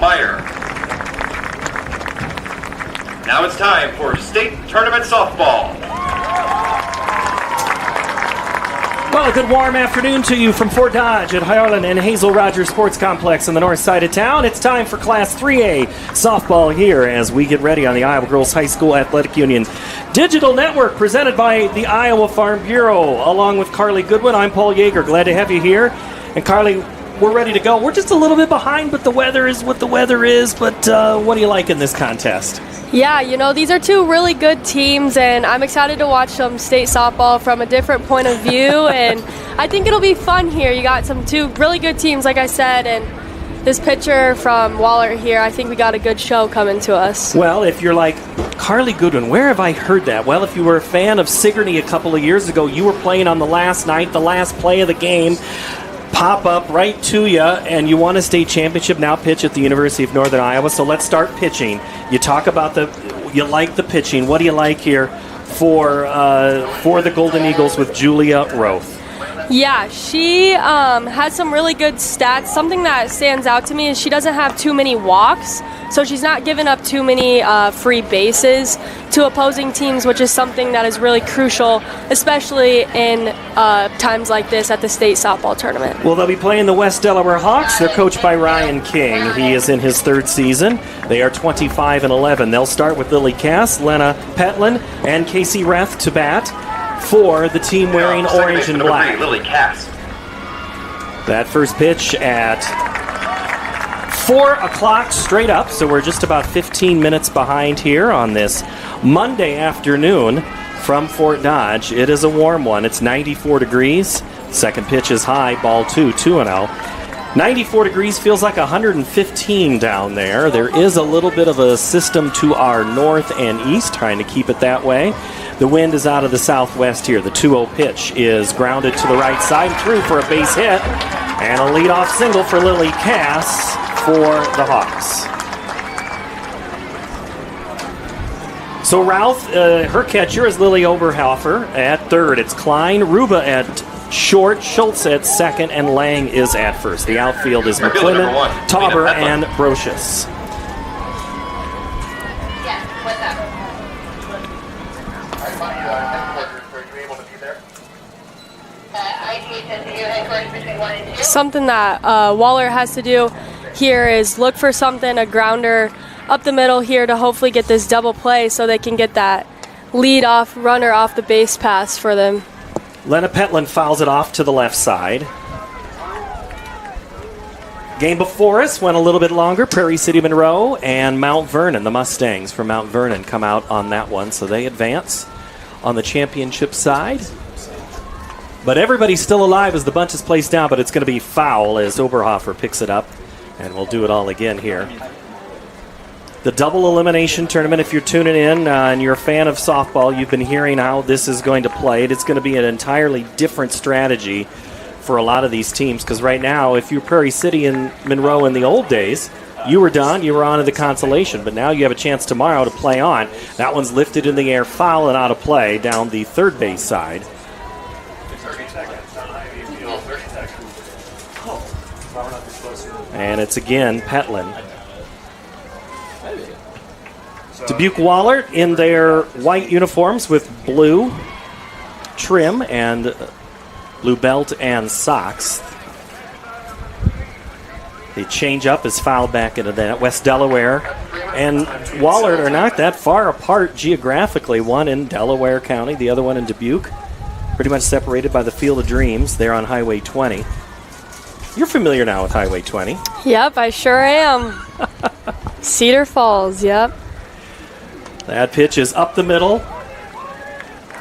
umpire. Now it's time for state tournament softball. Well, a good warm afternoon to you from Fort Dodge at Harlan and Hazel Rogers Sports Complex in the north side of town. It's time for Class 3A softball here as we get ready on the Iowa Girls High School Athletic Union Digital Network presented by the Iowa Farm Bureau. Along with Carly Goodwin, I'm Paul Yeager. Glad to have you here. And Carly, we're ready to go. We're just a little bit behind, but the weather is what the weather is. But what do you like in this contest? Yeah, you know, these are two really good teams, and I'm excited to watch some state softball from a different point of view, and I think it'll be fun here. You got two really good teams, like I said, and this pitcher from Wahlert here, I think we got a good show coming to us. Well, if you're like, Carly Goodwin, where have I heard that? Well, if you were a fan of Sigourney a couple of years ago, you were playing on the last night, the last play of the game, pop up right to you, and you won a state championship, now pitch at the University of Northern Iowa. So let's start pitching. You talk about you like the pitching. What do you like here for the Golden Eagles with Julia Roth? Yeah, she has some really good stats. Something that stands out to me is she doesn't have too many walks, so she's not giving up too many free bases to opposing teams, which is something that is really crucial, especially in times like this at the state softball tournament. Well, they'll be playing the West Delaware Hawks. They're coached by Ryan King. He is in his third season. They are 25-11. They'll start with Lily Cass, Lena Petlin, and Casey Reth to bat for the team wearing orange and black. Lily Cass. That first pitch at 4 o'clock straight up, so we're just about 15 minutes behind here on this Monday afternoon from Fort Dodge. It is a warm one. It's 94 degrees. Second pitch is high, ball 2-0. 94 degrees feels like 115 down there. There is a little bit of a system to our north and east, trying to keep it that way. The wind is out of the southwest here. The 2-0 pitch is grounded to the right side, through for a base hit, and a leadoff single for Lily Cass for the Hawks. So Ralph, her catcher is Lily Oberhofer at third. It's Klein, Ruba at short, Schultz at second, and Lang is at first. The outfield is McClellan, Tauber, and Brocious. Something that Wahlert has to do here is look for something, a grounder up the middle here to hopefully get this double play so they can get that lead-off runner off the base pass for them. Lena Petlin fouls it off to the left side. Game before us went a little bit longer. Prairie City Monroe and Mount Vernon, the Mustangs from Mount Vernon, come out on that one, so they advance on the championship side. But everybody's still alive as the bunch is placed down, but it's going to be foul as Oberhofer picks it up, and we'll do it all again here. The double elimination tournament, if you're tuning in and you're a fan of softball, you've been hearing how this is going to play. It's going to be an entirely different strategy for a lot of these teams, because right now, if you're Prairie City and Monroe in the old days, you were done, you were on to the consolation, but now you have a chance tomorrow to play on. That one's lifted in the air, foul and out of play down the third base side. And it's again Petlin. Dubuque Wahlert in their white uniforms with blue trim and blue belt and socks. The change-up is fouled back into that. West Delaware and Wahlert are not that far apart geographically. One in Delaware County, the other one in Dubuque. Pretty much separated by the Field of Dreams. They're on Highway 20. You're familiar now with Highway 20. Yep, I sure am. Cedar Falls, yep. That pitch is up the middle.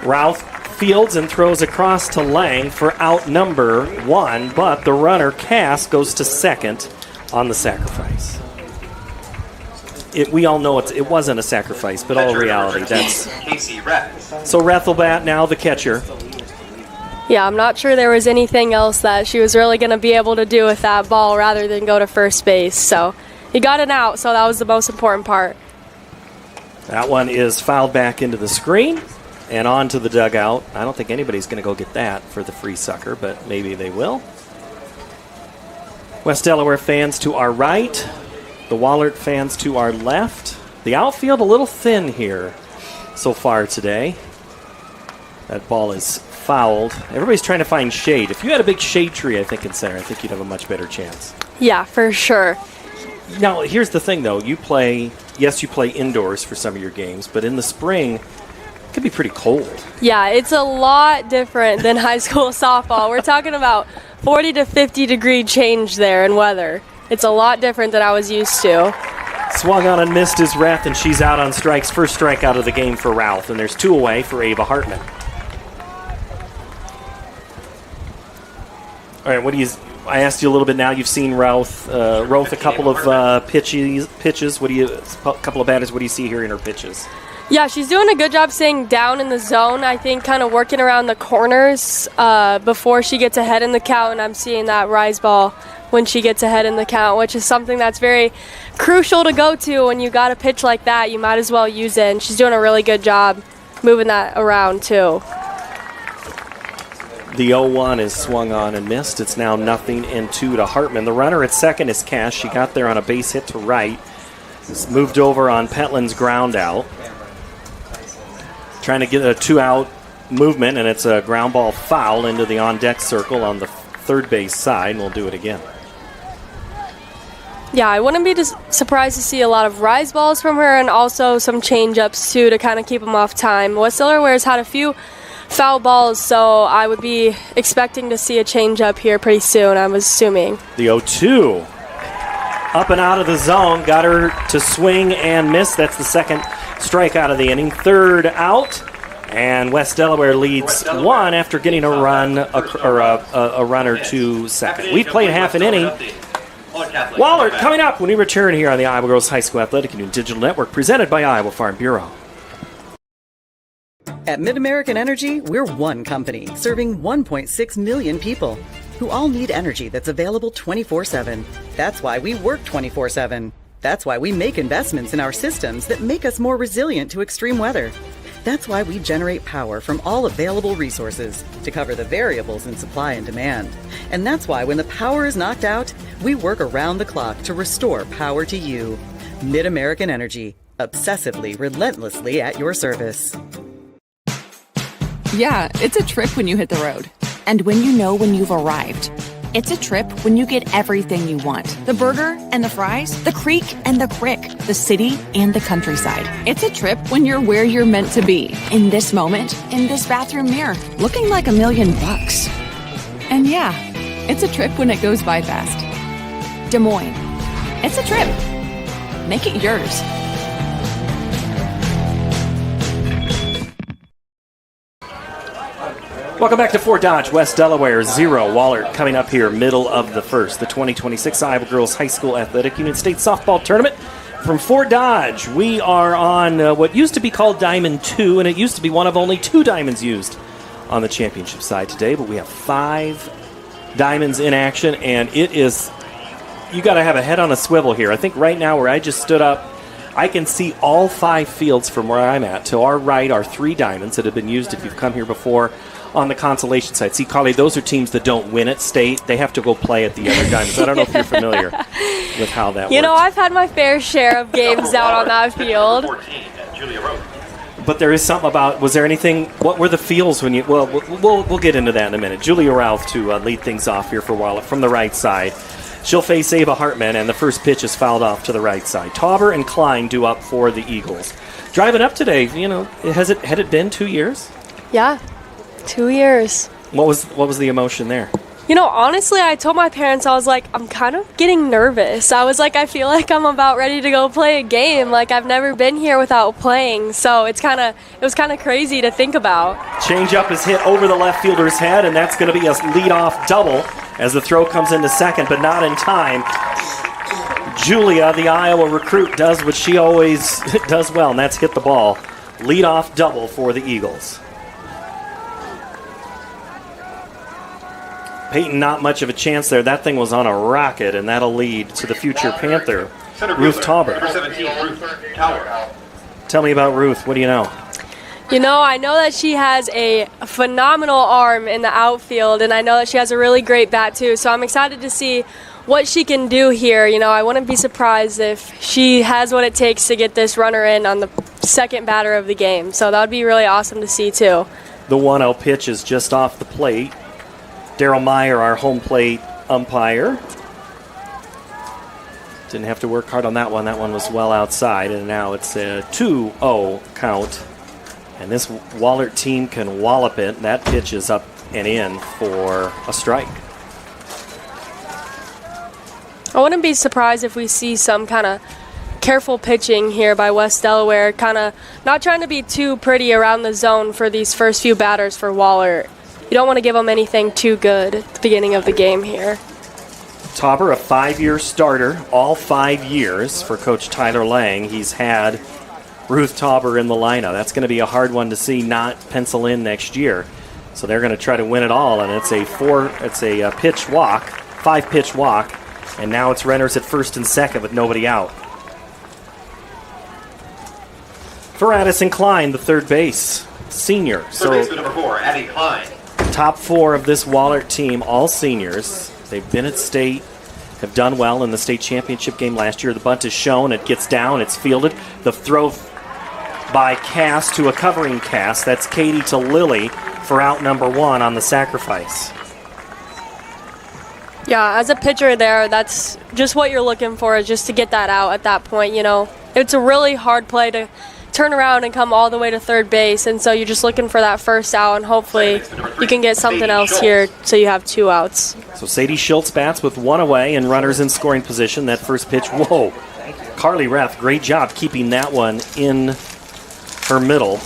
Ralph fields and throws across to Lang for out number one, but the runner, Cass, goes to second on the sacrifice. We all know it wasn't a sacrifice, but all reality, that's... Casey Reth. So Reth will bat now, the catcher. Yeah, I'm not sure there was anything else that she was really going to be able to do with that ball rather than go to first base. So he got it out, so that was the most important part. That one is fouled back into the screen and onto the dugout. I don't think anybody's going to go get that for the free sucker, but maybe they will. West Delaware fans to our right. the Wahlert fans to our left. The outfield a little thin here so far today. That ball is fouled. Everybody's trying to find shade. If you had a big shade tree, I think, in center, I think you'd have a much better chance. Yeah, for sure. Now, here's the thing, though. You play indoors for some of your games, but in the spring, it could be pretty cold. Yeah, it's a lot different than high school softball. We're talking about 40 to 50 degree change there in weather. It's a lot different than I was used to. Swung on and missed his Reth, and she's out on strikes. First strikeout of the game for Ralph, and there's 2 away for Ava Hartman. All right, I asked you a little bit now. You've seen Roth a couple of pitches. A couple of batters. What do you see here in her pitches? Yeah, she's doing a good job staying down in the zone. I think kind of working around the corners before she gets ahead in the count, and I'm seeing that rise ball when she gets ahead in the count, which is something that's very crucial to go to when you got a pitch like that. You might as well use it, and she's doing a really good job moving that around too. The 0-1 is swung on and missed. It's now 0-2 to Hartman. The runner at second is Cash. She got there on a base hit to right. It's moved over on Pentland's ground out. Trying to get a 2-out movement, and it's a ground ball foul into the on-deck circle on the third base side, and we'll do it again. Yeah, I wouldn't be surprised to see a lot of rise balls from her and also some change-ups, too, to kind of keep them off time. West Delaware's had a few foul balls, so I would be expecting to see a change-up here pretty soon, I'm assuming. The 0-2. Up and out of the zone. Got her to swing and miss. That's the second strikeout of the inning. Third out. And West Delaware leads 1 after getting a runner to second. We've played half an inning. Wahlert coming up when we return here on the Iowa Girls High School Athletic and Digital Network, presented by Iowa Farm Bureau. At MidAmerican Energy, we're one company serving 1.6 million people who all need energy that's available 24/7. That's why we work 24/7. That's why we make investments in our systems that make us more resilient to extreme weather. That's why we generate power from all available resources to cover the variables in supply and demand. And that's why when the power is knocked out, we work around the clock to restore power to you. MidAmerican Energy, obsessively, relentlessly at your service. Yeah, it's a trip when you hit the road. And when you know when you've arrived. It's a trip when you get everything you want. The burger and the fries, the creek and the crick, the city and the countryside. It's a trip when you're where you're meant to be. In this moment, in this bathroom mirror, looking like $1 million. And yeah, it's a trip when it goes by fast. Des Moines. It's a trip. Make it yours. Welcome back to Fort Dodge, West Delaware 0. Wahlert coming up here, middle of the first. The 2026 Iowa Girls High School Athletic Union State Softball Tournament from Fort Dodge. We are on what used to be called Diamond 2, and it used to be one of only 2 diamonds used on the championship side today, but we have 5 diamonds in action, and it is, you got to have a head on a swivel here. I think right now where I just stood up, I can see all 5 fields from where I'm at. To our right are 3 diamonds that have been used if you've come here before on the consolation side. See, Carly, those are teams that don't win at state. They have to go play at the other diamonds. I don't know if you're familiar with how that works. You know, I've had my fair share of games out on that field. But there is something about, was there anything, what were the feels when you, well, we'll get into that in a minute. Julia Ralph to lead things off here for Wahlert from the right side. She'll face Ava Hartman, and the first pitch is fouled off to the right side. Tauber and Klein do up for the Eagles. Driving up today, you know, had it been 2 years? Yeah, 2 years. What was the emotion there? You know, honestly, I told my parents, I was like, I'm kind of getting nervous. I was like, I feel like I'm about ready to go play a game. Like, I've never been here without playing. So it was kind of crazy to think about. Changeup is hit over the left fielder's head, and that's going to be a leadoff double as the throw comes into second, but not in time. Julia, the Iowa recruit, does what she always does well, and that's hit the ball. Leadoff double for the Eagles. Peyton, not much of a chance there. That thing was on a rocket, and that'll lead to the future Panther, Ruth Tauber. Number 17, Ruth Tower. Tell me about Ruth. What do you know? You know, I know that she has a phenomenal arm in the outfield, and I know that she has a really great bat, too. So I'm excited to see what she can do here. You know, I wouldn't be surprised if she has what it takes to get this runner in on the second batter of the game. So that would be really awesome to see, too. The 1-0 pitch is just off the plate. Daryl Meyer, our home plate umpire. Didn't have to work hard on that one. That one was well outside, and now it's a 2-0 count. And this Wahlert team can wallop it. That pitch is up and in for a strike. I wouldn't be surprised if we see some kind of careful pitching here by West Delaware, kind of not trying to be too pretty around the zone for these first few batters for Wahlert. You don't want to give them anything too good at the beginning of the game here. Tauber, a 5-year starter, all 5 years for Coach Tyler Lang. He's had Ruth Tauber in the lineup. That's going to be a hard one to see not pencil in next year. So they're going to try to win it all, and it's a 5-pitch walk, and now it's runners at first and second with nobody out. For Addison Klein, the third base senior. Third baseman number 4, Addie Klein. Top 4 of this Wahlert team, all seniors. They've been at state, have done well in the state championship game last year. The bunt is shown, it gets down, it's fielded. The throw by Cass to a covering Cass. That's Katie to Lily for out number 1 on the sacrifice. Yeah, as a pitcher there, that's just what you're looking for, is just to get that out at that point, you know. It's a really hard play to turn around and come all the way to third base, and so you're just looking for that first out, and hopefully you can get something else here so you have 2 outs. So Sadie Schultz bats with 1 away and runners in scoring position. That first pitch, whoa. Carly Reth, great job keeping that one in her middle.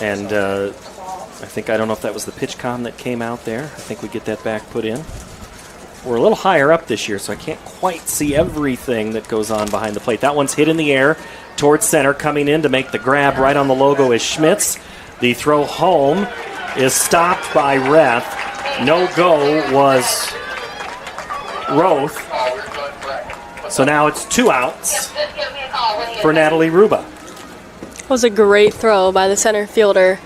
And I don't know if that was the pitch com that came out there. I think we get that back put in. We're a little higher up this year, so I can't quite see everything that goes on behind the plate. That one's hit in the air towards center. Coming in to make the grab right on the logo is Schmitz. The throw home is stopped by Reth. No go was Roth. So now it's 2 outs for Natalie Ruba. That was a great throw by the center fielder.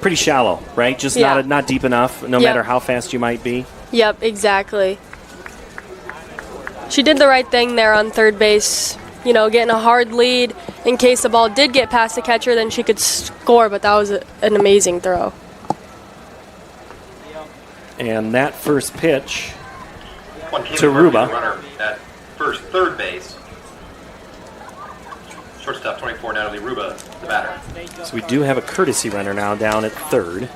Pretty shallow, right? Just not deep enough, no matter how fast you might be. Yep, exactly. She did the right thing there on third base, you know, getting a hard lead. In case the ball did get past the catcher, then she could score, but that was an amazing throw. And that first pitch to Ruba. Runner at first, third base. Shortstop 24, Natalie Ruba, the batter. So we do have a courtesy runner now down at third.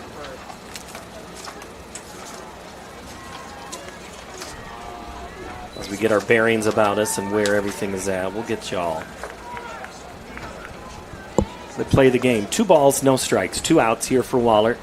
As we get our bearings about us and where everything is at, we'll get y'all. They play the game. 2 balls, no strikes. 2 outs here for Wahlert.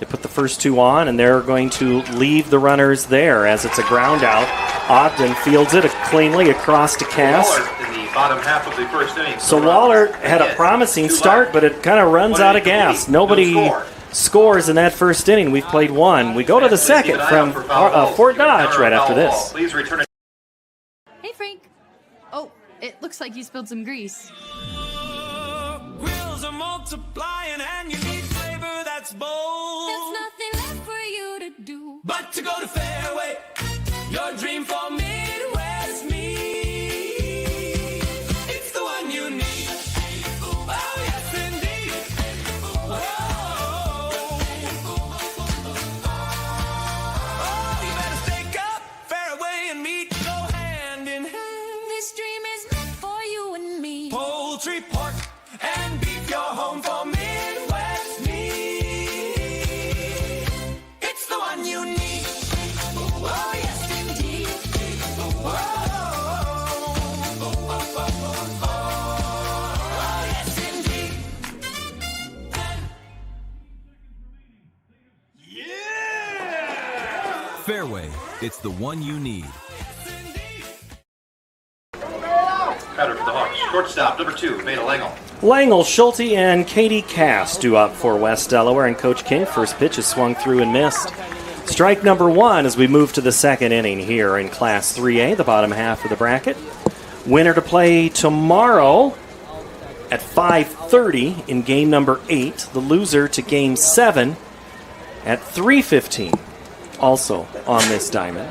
They put the first 2 on, and they're going to leave the runners there as it's a ground out. Ogden fields it cleanly across to Cass. Wahlert in the bottom half of the first inning. So Wahlert had a promising start, but it kind of runs out of gas. Nobody scores in that first inning. We've played 1. We go to the second from Fort Dodge right after this. Please return it. Hey, Frank. Oh, it looks like you spilled some grease. Grills are multiplying and you need flavor that's bold. There's nothing left for you to do But to go to Fairway, your dream for Midwest meat. It's the one you need. Oh, yes, indeed. Oh, you better stake up. Fairway and meat go hand in hand. This dream is meant for you and me. Poultry, pork, and beef, your home for Midwest meat. It's the one you need. Oh, yes, indeed. Oh, yes, indeed. Fairway, it's the one you need. Batter for the Hawks. Shortstop number 2, Maida Langel. Langel, Schulte, and Katie Cass do up for West Delaware, and Coach King, first pitch is swung through and missed. Strike number 1 as we move to the second inning here in Class 3A, the bottom half of the bracket. Winner to play tomorrow at 5:30 in game number 8. The loser to game 7 at 3:15, also on this diamond.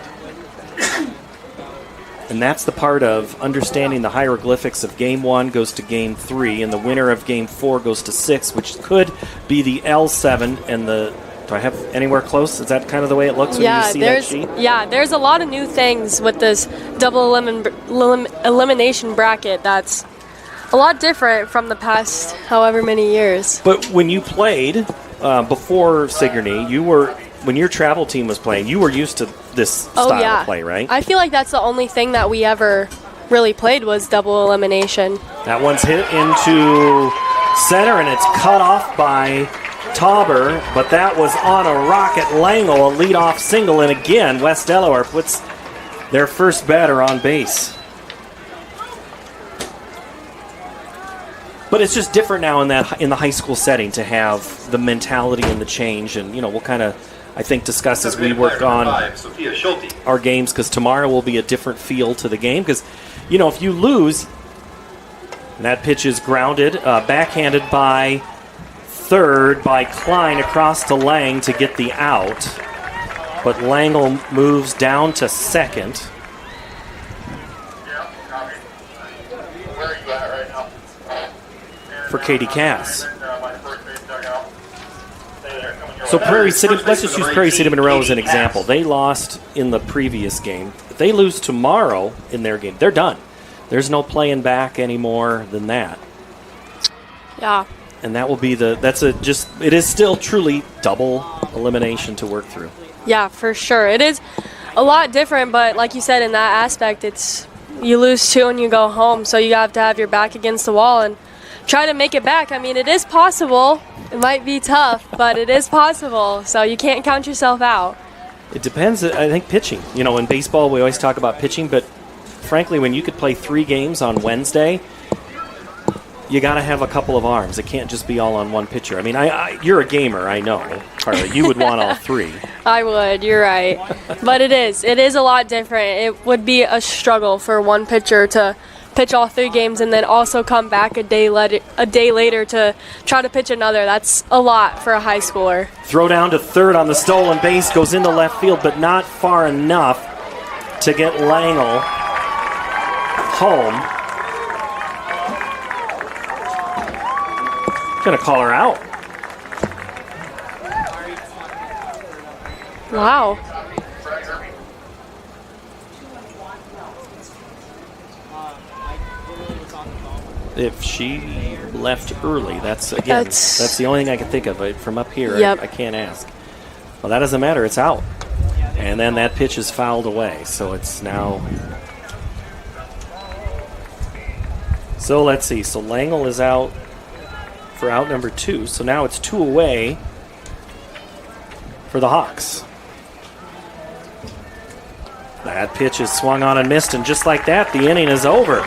And that's the part of understanding the hieroglyphics of game 1 goes to game 3, and the winner of game 4 goes to 6, which could be the L7 and the... Do I have anywhere close? Is that kind of the way it looks when you see that sheet? Yeah, there's a lot of new things with this double elimination bracket that's a lot different from the past however many years. But when you played before Sigourney, when your travel team was playing, you were used to this style of play, right? I feel like that's the only thing that we ever really played was double elimination. That one's hit into center, and it's cut off by Tauber, but that was on a rocket. Langle, a leadoff single, and again, West Delaware puts their first batter on base. But it's just different now in the high school setting to have the mentality and the change, and we'll kind of, I think, discuss as we work on our games, because tomorrow will be a different feel to the game. Because if you lose, and that pitch is grounded, backhanded by third by Klein across to Lang to get the out. But Langle moves down to second. For Katie Cass. So Prairie City, let's just use Prairie City Monroe as an example. They lost in the previous game. If they lose tomorrow in their game, they're done. There's no playing back any more than that. Yeah. And that will be it is still truly double elimination to work through. Yeah, for sure. It is a lot different, but like you said, in that aspect, it's you lose 2 and you go home, so you have to have your back against the wall and try to make it back. I mean, it is possible. It might be tough, but it is possible, so you can't count yourself out. It depends, I think, pitching. In baseball, we always talk about pitching, but frankly, when you could play 3 games on Wednesday, you got to have a couple of arms. It can't just be all on one pitcher. I mean, you're a gamer, I know, Carla. You would want all 3. I would, you're right. But it is a lot different. It would be a struggle for one pitcher to pitch all 3 games and then also come back a day later to try to pitch another. That's a lot for a high schooler. Throw down to third on the stolen base, goes into left field, but not far enough to get Langle home. Going to call her out. Wow. If she left early, that's the only thing I can think of. From up here, yep. I can't ask. Well, that doesn't matter. It's out. And then that pitch is fouled away. So it's now... So let's see. So Langle is out for out number 2. So now it's 2 away for the Hawks. That pitch is swung on and missed, and just like that, the inning is over.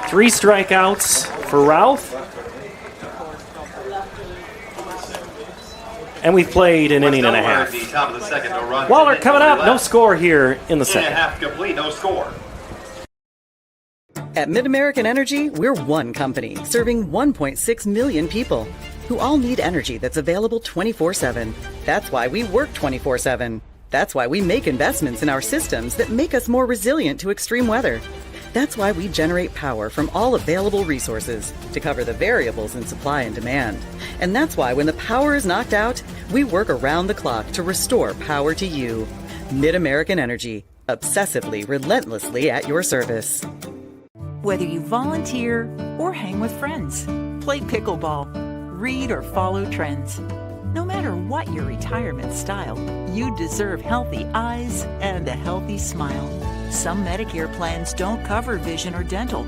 3 strikeouts for Ralph. And we've played an inning and a half. Wahlert coming up. No score here in the second. Half complete, no score. At MidAmerican Energy, we're one company serving 1.6 million people who all need energy that's available 24/7. That's why we work 24/7. That's why we make investments in our systems that make us more resilient to extreme weather. That's why we generate power from all available resources to cover the variables in supply and demand. And that's why when the power is knocked out, we work around the clock to restore power to you. MidAmerican Energy, obsessively, relentlessly at your service. Whether you volunteer or hang with friends, play pickleball, read or follow trends. No matter what your retirement style, you deserve healthy eyes and a healthy smile. Some Medicare plans don't cover vision or dental.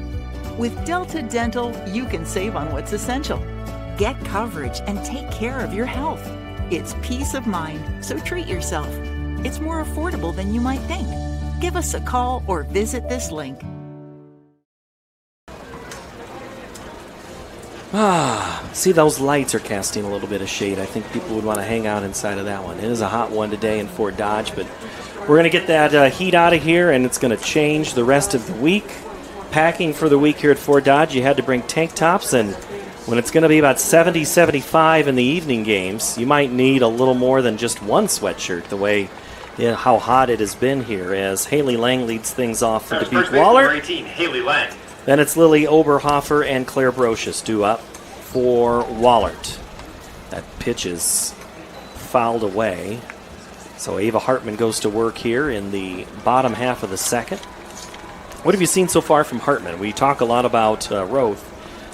With Delta Dental, you can save on what's essential. Get coverage and take care of your health. It's peace of mind, so treat yourself. It's more affordable than you might think. Give us a call or visit this link. See, those lights are casting a little bit of shade. I think people would want to hang out inside of that one. It is a hot one today in Fort Dodge, but we're going to get that heat out of here, and it's going to change the rest of the week. Packing for the week here at Fort Dodge, you had to bring tank tops and When it's going to be about 70, 75 in the evening games, you might need a little more than just one sweatshirt, the way how hot it has been here, as Haley Lang leads things off for Dubuque Wahlert. 18, Haley Lang. Then it's Lily Oberhofer and Claire Brocious due up for Wahlert. That pitch is fouled away. So Ava Hartman goes to work here in the bottom half of the second. What have you seen so far from Hartman? We talk a lot about Roth.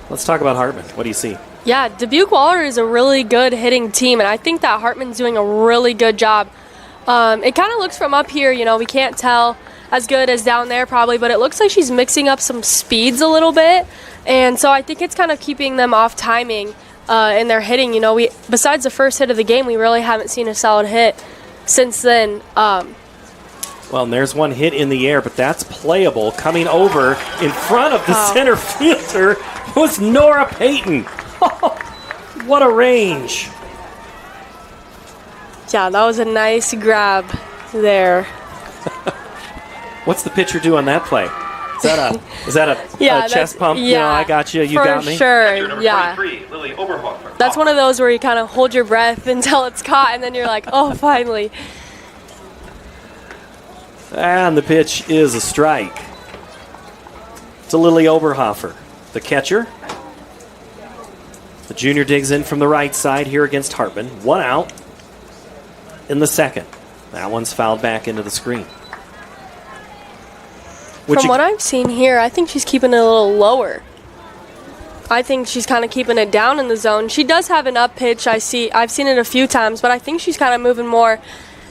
Let's talk about Hartman. What do you see? Yeah, Dubuque Wahlert is a really good hitting team, and I think that Hartman's doing a really good job. It kind of looks from up here, we can't tell as good as down there probably, but it looks like she's mixing up some speeds a little bit, and so I think it's kind of keeping them off timing in their hitting. We besides the first hit of the game, we really haven't seen a solid hit since then. Well, and there's one hit in the air, but that's playable. Coming over in front of the center fielder was Nora Payton. What a range. Yeah, that was a nice grab there. What's the pitcher do on that play? Is that a chest pump? Yeah, I got you. You got me. For sure, Number yeah. 23, Lily Oberhofer. That's one of those where you kind of hold your breath until it's caught, and then you're like, oh, finally. And the pitch is a strike to Lily Oberhofer, the catcher. The junior digs in from the right side here against Hartman. One out in the second. That one's fouled back into the screen. From what I've seen here, I think she's keeping it a little lower. I think she's kind of keeping it down in the zone. She does have an up pitch. I've seen it a few times, but I think she's kind of moving more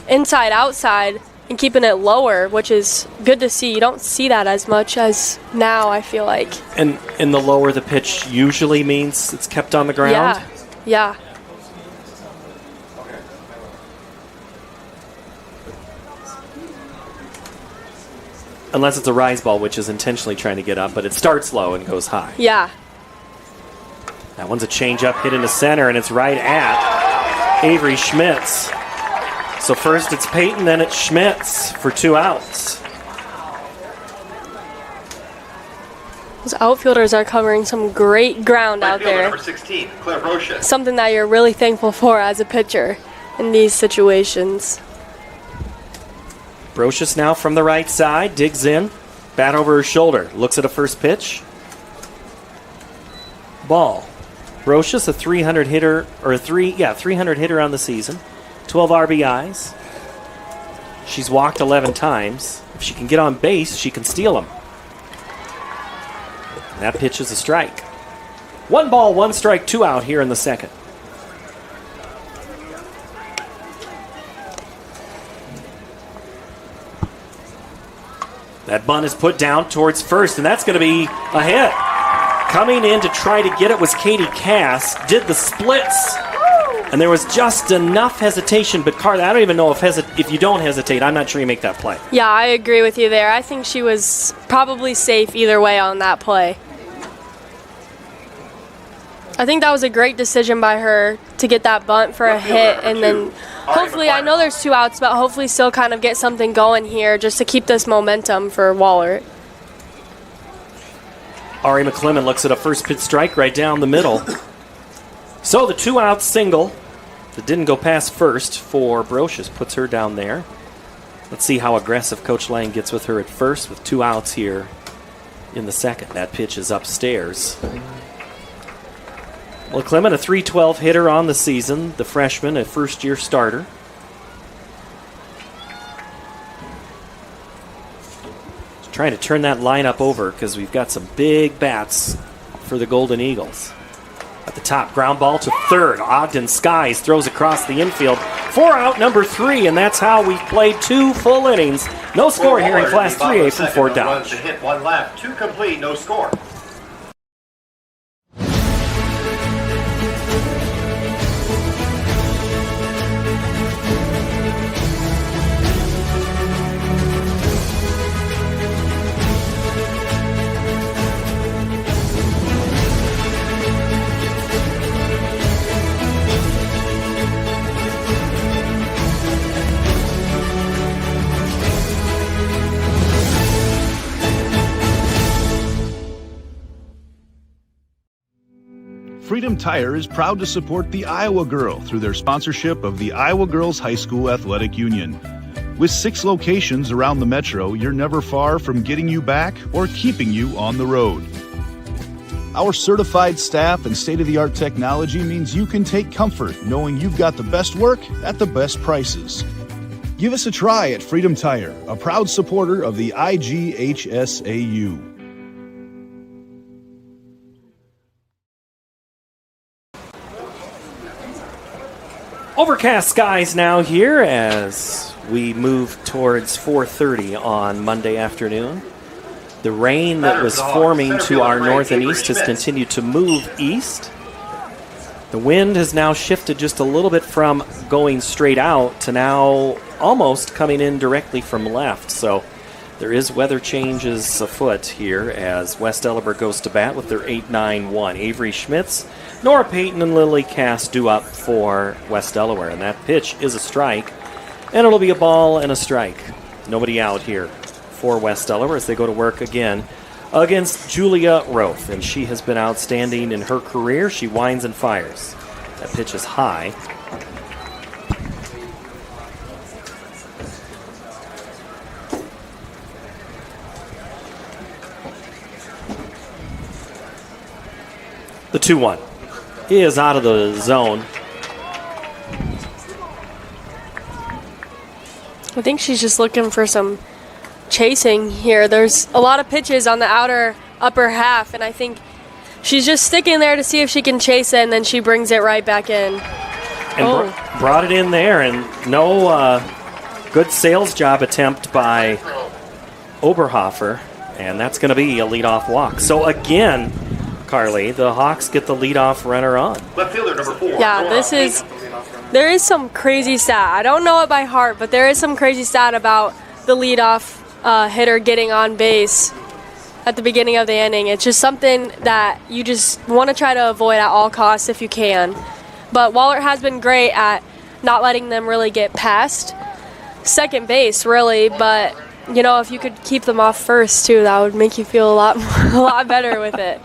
inside, outside, and keeping it lower, which is good to see. You don't see that as much as now, I feel like. And in the lower the pitch usually means it's kept on the ground? Yeah. Unless it's a rise ball, which is intentionally trying to get up, but it starts low and goes high. Yeah. That one's a changeup hit into center, and it's right at Avery Schmitz. So first it's Payton, then it's Schmitz for 2 outs. Those outfielders are covering some great ground out there. Number 16, Claire Brocious. Something that you're really thankful for as a pitcher in these situations. Brocious now from the right side, digs in, bat over her shoulder, looks at a first pitch. Ball. Brocious, a 300 hitter, or 300 hitter on the season. 12 RBIs. She's walked 11 times. If she can get on base, she can steal them. That pitch is a strike. 1 ball, 1 strike, 2 out here in the second. That bunt is put down towards first, and that's going to be a hit. Coming in to try to get it was Katie Cass. Did the splits. And there was just enough hesitation. But, Carla, I don't even know if you don't hesitate, I'm not sure you make that play. Yeah, I agree with you there. I think she was probably safe either way on that play. I think that was a great decision by her to get that bunt for a hit. And then hopefully, I know there's 2 outs, but hopefully still kind of get something going here just to keep this momentum for Wahlert. Ari McClellan looks at a first pitch strike right down the middle. So the 2-out single that didn't go past first for Brocious puts her down there. Let's see how aggressive Coach Lang gets with her at first with 2 outs here in the second. That pitch is upstairs. McClellan, a .312 hitter on the season. The freshman, a first-year starter. Just trying to turn that lineup over because we've got some big bats for the Golden Eagles. At the top, ground ball to third. Ogden Skies throws across the infield. 4 out, number 3, and that's how we've played 2 full innings. No score here in Class 3A from Fort Dodge. Hit 1 left, 2 complete, no score. Tire is proud to support the Iowa Girl through their sponsorship of the Iowa Girls High School Athletic Union. With 6 locations around the metro, you're never far from getting you back or keeping you on the road. Our certified staff and state-of-the-art technology means you can take comfort knowing you've got the best work at the best prices. Give us a try at Freedom Tire, a proud supporter of the IGHSAU. Overcast skies now here as we move towards 4:30 on Monday afternoon. The rain that was forming to our north and east has continued to move east. The wind has now shifted just a little bit from going straight out to now almost coming in directly from left. So there is weather changes afoot here as West Delaware goes to bat with their 8-9-1. Avery Schmitz, Nora Payton, and Lily Cass due up for West Delaware. And that pitch is a strike, and it'll be a ball and a strike. Nobody out here for West Delaware as they go to work again against Julia Roth. And she has been outstanding in her career. She winds and fires. That pitch is high. The 2-1 is out of the zone. I think she's just looking for some chasing here. There's a lot of pitches on the upper half, and I think she's just sticking there to see if she can chase it, and then she brings it right back in. And brought it in there, and no good sales job attempt by Oberhofer, and that's going to be a leadoff walk. So again, Carly, the Hawks get the leadoff runner on. Left fielder number 4. Yeah, there is some crazy stat. I don't know it by heart, but there is some crazy stat about the leadoff hitter getting on base at the beginning of the inning. It's just something that you just want to try to avoid at all costs if you can. But Wahlert has been great at not letting them really get past second base, really. But, you know, if you could keep them off first, too, that would make you feel a lot better with it.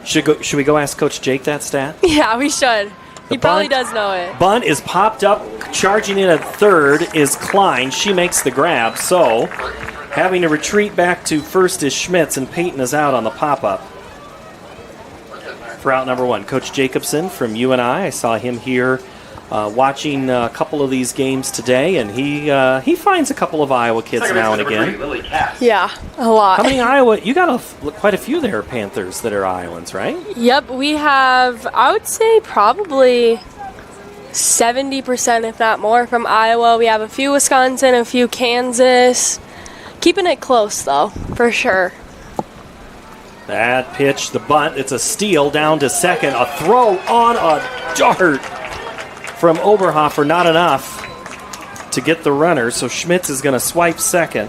Should we go ask Coach Jake that stat? Yeah, we should. He probably does know it. Bunt is popped up. Charging in at third is Klein. She makes the grab. So having to retreat back to first is Schmitz, and Payton is out on the pop-up. For out number 1, Coach Jacobson from UNI. I saw him here watching a couple of these games today, and he finds a couple of Iowa kids now and again. Yeah, a lot. How many Iowa? You got quite a few there, Panthers, that are Iowans, right? Yep, we have, I would say, probably 70%, if not more, from Iowa. We have a few Wisconsin, a few Kansas. Keeping it close, though, for sure. That pitch, the bunt, it's a steal down to second. A throw on a dart from Oberhofer, not enough to get the runner, so Schmitz is going to swipe second.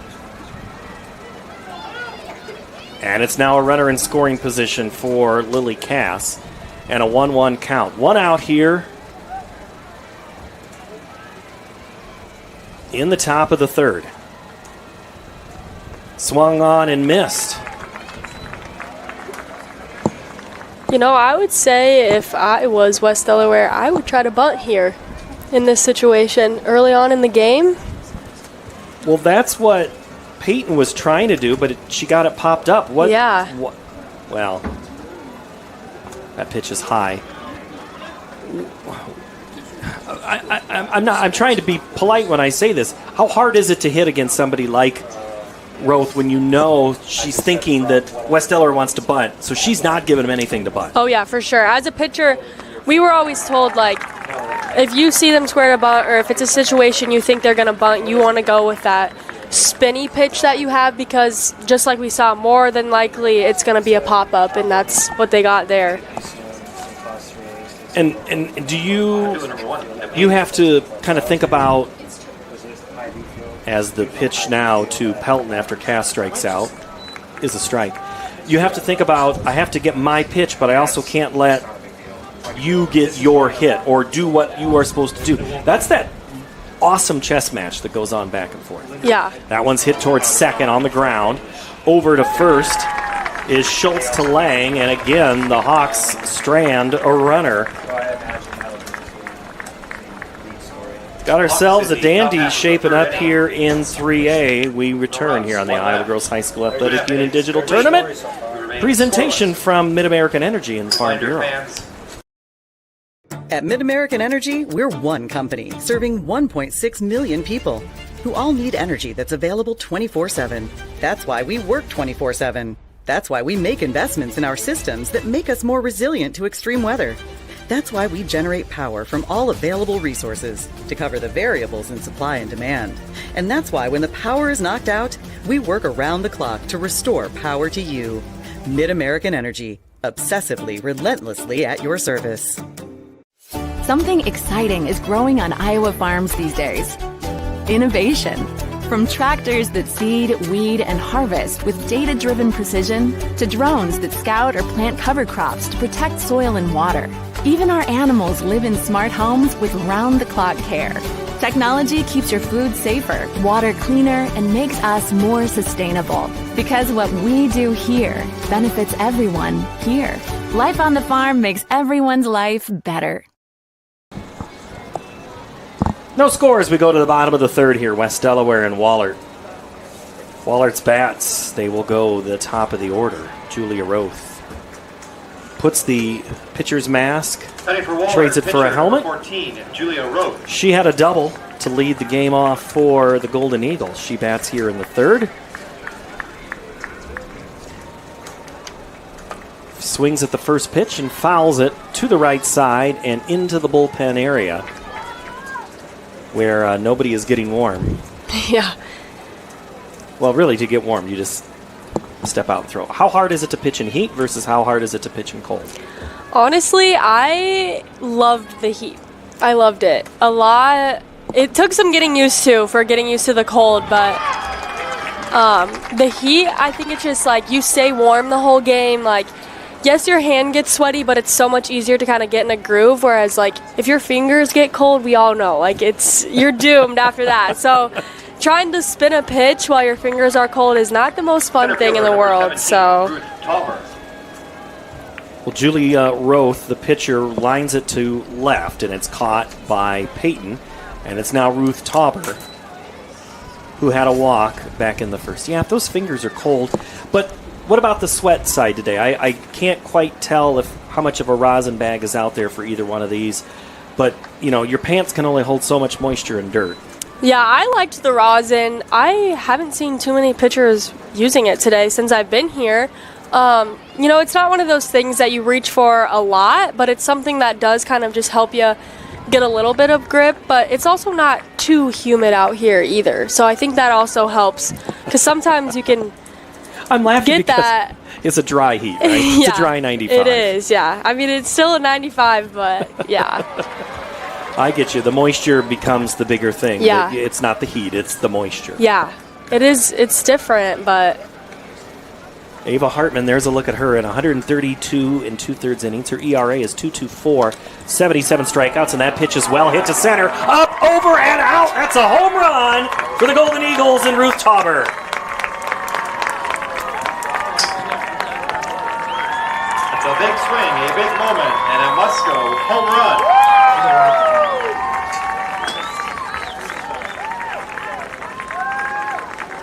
And it's now a runner in scoring position for Lily Cass, and a 1-1 count. One out here in the top of the third. Swung on and missed. You know, I would say if I was West Delaware, I would try to bunt here in this situation early on in the game. Well, that's what Payton was trying to do, but she got it popped up. Yeah. Well, that pitch is high. I'm trying to be polite when I say this. How hard is it to hit against somebody like Roth when you know she's thinking that West Delaware wants to bunt, so she's not giving him anything to bunt? Oh, yeah, for sure. As a pitcher, we were always told, like, if you see them square to bunt or if it's a situation you think they're going to bunt, you want to go with that spinny pitch that you have you just like we saw, more than likely it's going to be a pop-up, and that's what they got there. And do you have to kind of think about, as the pitch now to Pelton after Cass strikes out is a strike, you have to think about, I have to get my pitch, but I also can't let you get your hit or do what you are supposed to do. That's that awesome chess match that goes on back and forth. Yeah. That one's hit towards second on the ground, over to first, is Schultz to Lang, and again, the Hawks strand a runner. Got ourselves a dandy shaping up here in 3A. We return here on the Iowa Girls High School Athletic Union Digital Tournament. Presentation from Mid-American Energy and Farm Bureau. At Mid-American Energy, we're one company serving 1.6 million people who all need energy that's available 24/7. That's why we work 24/7. That's why we make investments in our systems that make us more resilient to extreme weather. That's why we generate power from all available resources to cover the variables in supply and demand. And that's why when the power is knocked out, we work around the clock to restore power to you. Mid-American Energy, obsessively, relentlessly at your service. Something exciting is growing on Iowa farms these days. Innovation. From tractors that seed, weed, and harvest with data-driven precision to drones that scout or plant cover crops to protect soil and water. Even our animals live in smart homes with round-the-clock care. Technology keeps your food safer, water cleaner, and makes us more sustainable. Because what we do here benefits everyone here. Life on the farm makes everyone's life better. No scores. We go to the bottom of the third here. West Delaware and Wahlert. Wallert's bats, they will go the top of the order. Julia Roth puts the pitcher's mask, trades it for a helmet. 14, Julia Roth. She had a double to lead the game off for the Golden Eagles. She bats here in the third. Swings at the first pitch and fouls it to the right side and into the bullpen area, where nobody is getting warm. Yeah. Well, really, to get warm, you just step out and throw. How hard is it to pitch in heat versus how hard is it to pitch in cold? Honestly, I loved the heat. I loved it a lot. It took some getting used to the cold, but the heat, I think it's just like you stay warm the whole game. Like, yes, your hand gets sweaty, but it's so much easier to kind of get in a groove. Whereas, like, if your fingers get cold, we all know, like, you're doomed after that. So, trying to spin a pitch while your fingers are cold is not the most fun thing in the world. So, well, Julia Roth, the pitcher, lines it to left, and it's caught by Peyton, and it's now Ruth Tauber, who had a walk back in the first. Yeah, if those fingers are cold, but what about the sweat side today? I can't quite tell how much of a rosin bag is out there for either one of these, but, you know, your pants can only hold so much moisture and dirt. yeah, I liked the rosin. I haven't seen too many pitchers using it today since I've been here. You know, it's not one of those things that you reach for a lot, but it's something that does kind of just help you get a little bit of grip, but it's also not too humid out here either. So I think that also helps, because sometimes you can I'm laughing get because that. It's a dry heat, right? It's a dry 95. It is, yeah. I mean, it's still a 95, but yeah. I get you. The moisture becomes the bigger thing. Yeah. It's not the heat, it's the moisture. Yeah, it is. It's different, but Ava Hartman, there's a look at her in 132 and 2/3 innings. Her ERA is 2.24, 77 strikeouts, and that pitch is well hit to center. Up, over, and out. That's a home run for the Golden Eagles and Ruth Tauber. It's a big swing, a big moment, and a must-go home run.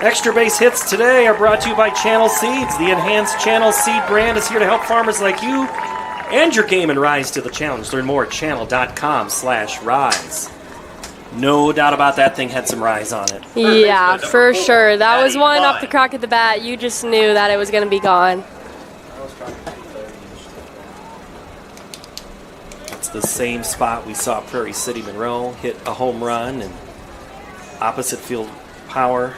Extra base hits today are brought to you by Channel Seeds. The enhanced Channel Seed brand is here to help farmers like you and your game and rise to the challenge. Learn more at channel.com/rise. No doubt about that thing had some rise on it. yeah, for sure. That was one off the crack of the bat. You just knew that it was going to be gone. It's the same spot we saw Prairie City Monroe hit a home run, and opposite field power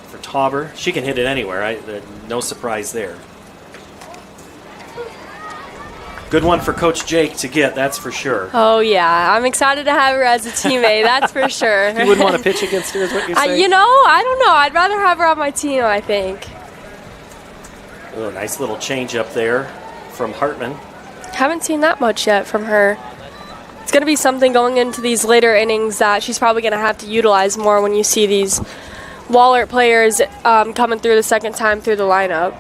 for Tauber. She can hit it anywhere. No surprise there. Good one for Coach Jake to get, that's for sure. Oh, yeah. I'm excited to have her as a teammate, that's for sure. You wouldn't want to pitch against her, is what you're saying? You know, I don't know. I'd rather have her on my team, I think. Oh, nice little change up there from Hartman. Haven't seen that much yet from her. It's going to be something going into these later innings that she's probably going to have to utilize more when you see these Wahlert players coming through the second time through the lineup.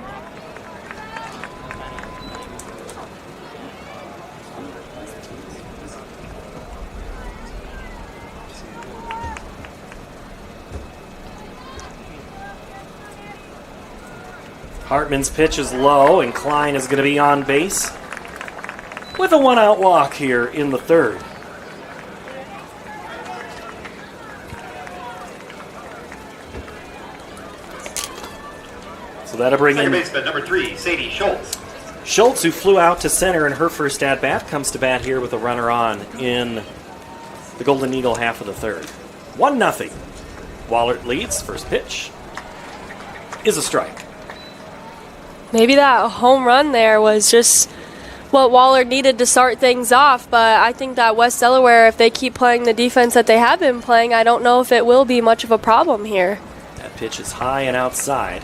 Hartman's pitch is low, and Klein is going to be on base with a one-out walk here in the third. So that'll bring in Second baseman number 3, Sadie Schultz. Schultz, who flew out to center in her first at-bat, comes to bat here with a runner on in the Golden Eagle half of the third. 1-0. Wahlert leads. First pitch is a strike. Maybe that home run there was just what Wahlert needed to start things off, but I think that West Delaware, if they keep playing the defense that they have been playing, I don't know if it will be much of a problem here. That pitch is high and outside.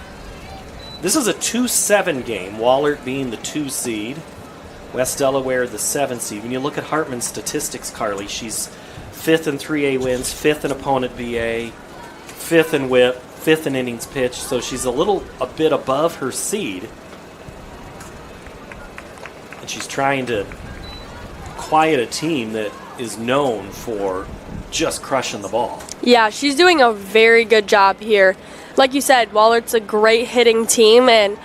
This is a 2-7 game, Wahlert being the 2 seed, West Delaware the 7 seed. When you look at Hartman's statistics, Carly, she's 5th in 3A wins, 5th in opponent VA, 5th in whip, 5th in innings pitched, so she's a bit above her seed. And she's trying to quiet a team that is known for just crushing the ball. Yeah, she's doing a very good job here. Like you said, Wallert's a great hitting team, and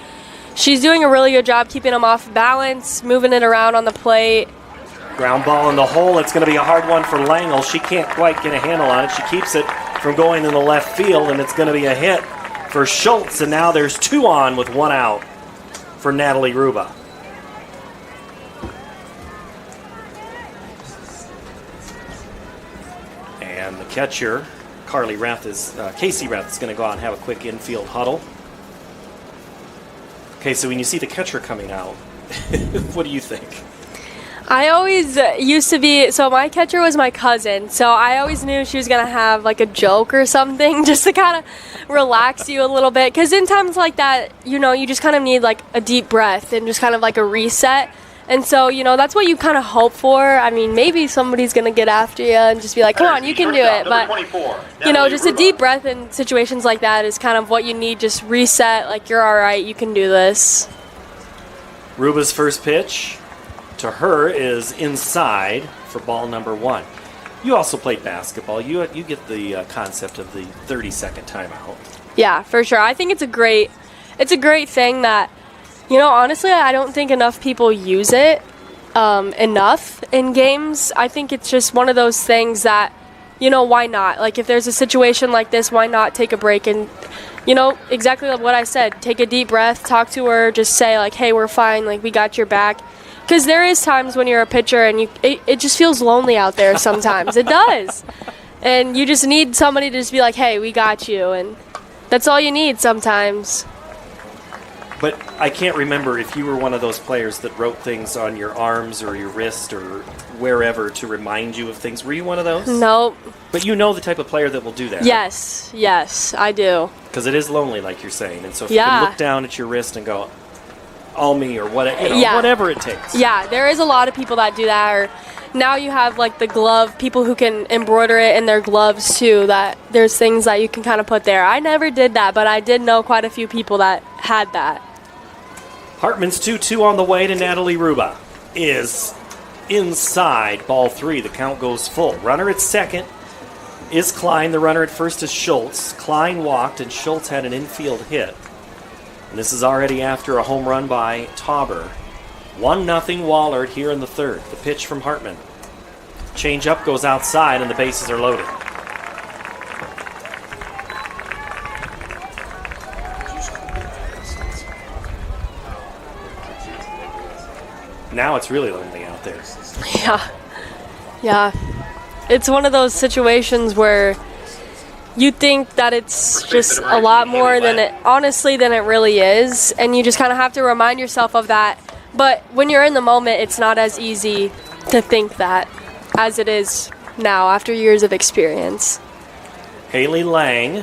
she's doing a really good job keeping them off balance, moving it around on the plate. Ground ball in the hole. It's going to be a hard one for Langle. She can't quite get a handle on it. She keeps it from going in the left field, and it's going to be a hit for Schultz. And now there's 2 on with 1 out for Natalie Ruba. And the catcher, Casey Rath is going to go out and have a quick infield huddle. Okay, so when you see the catcher coming out, what do you think? I always used to be, so my catcher was my cousin, so I always knew she was going to have like a joke or something just to kind of relax you a little bit. Because in times like that, you know, you just kind of need like a deep breath and just kind of like a reset. And so, you know, that's what you kind of hope for. I mean, maybe somebody's going to get after you and just be like, come on, you can do it. But, you know, just a deep breath in situations like that is kind of what you need. Just reset, like you're all right, you can do this. Ruba's first pitch to her is inside for ball number 1. You also played basketball. You get the concept of the 30-second timeout. Yeah, for sure. I think it's a great thing that, you know, honestly, I don't think enough people use it enough in games. I think it's just one of those things that, you know, why not? Like, if there's a situation like this, why not take a break and, you know, exactly what I said. Take a deep breath, talk to her, just say, like, hey, we're fine, like, we got your back. Because there is times when you're a pitcher and it just feels lonely out there sometimes. It does. And you just need somebody to just be like, hey, we got you. And that's all you need sometimes. But I can't remember if you were one of those players that wrote things on your arms or your wrist or wherever to remind you of things. Were you one of those? Nope. But you know the type of player that will do that. Yes, I do. Because it is lonely, like you're saying. And so if you can look down at your wrist and go, all me, or whatever, whatever it takes. Yeah, there is a lot of people that do that. Or now you have like the glove, people who can embroider it in their gloves too, that there's things that you can kind of put there. I never did that, but I did know quite a few people that had that. Hartman's 2-2 on the way to Natalie Ruba is inside ball 3. The count goes full. Runner at second is Klein. The runner at first is Schultz. Klein walked and Schultz had an infield hit. And this is already after a home run by Tauber. 1-0 Wahlert here in the third. The pitch from Hartman. Change up goes outside and the bases are loaded. Now it's really lonely out there. Yeah. It's one of those situations where you think that it's just a lot more than it really is, and you just kind of have to remind yourself of that. But when you're in the moment, it's not as easy to think that as it is now after years of experience. Haley Lang,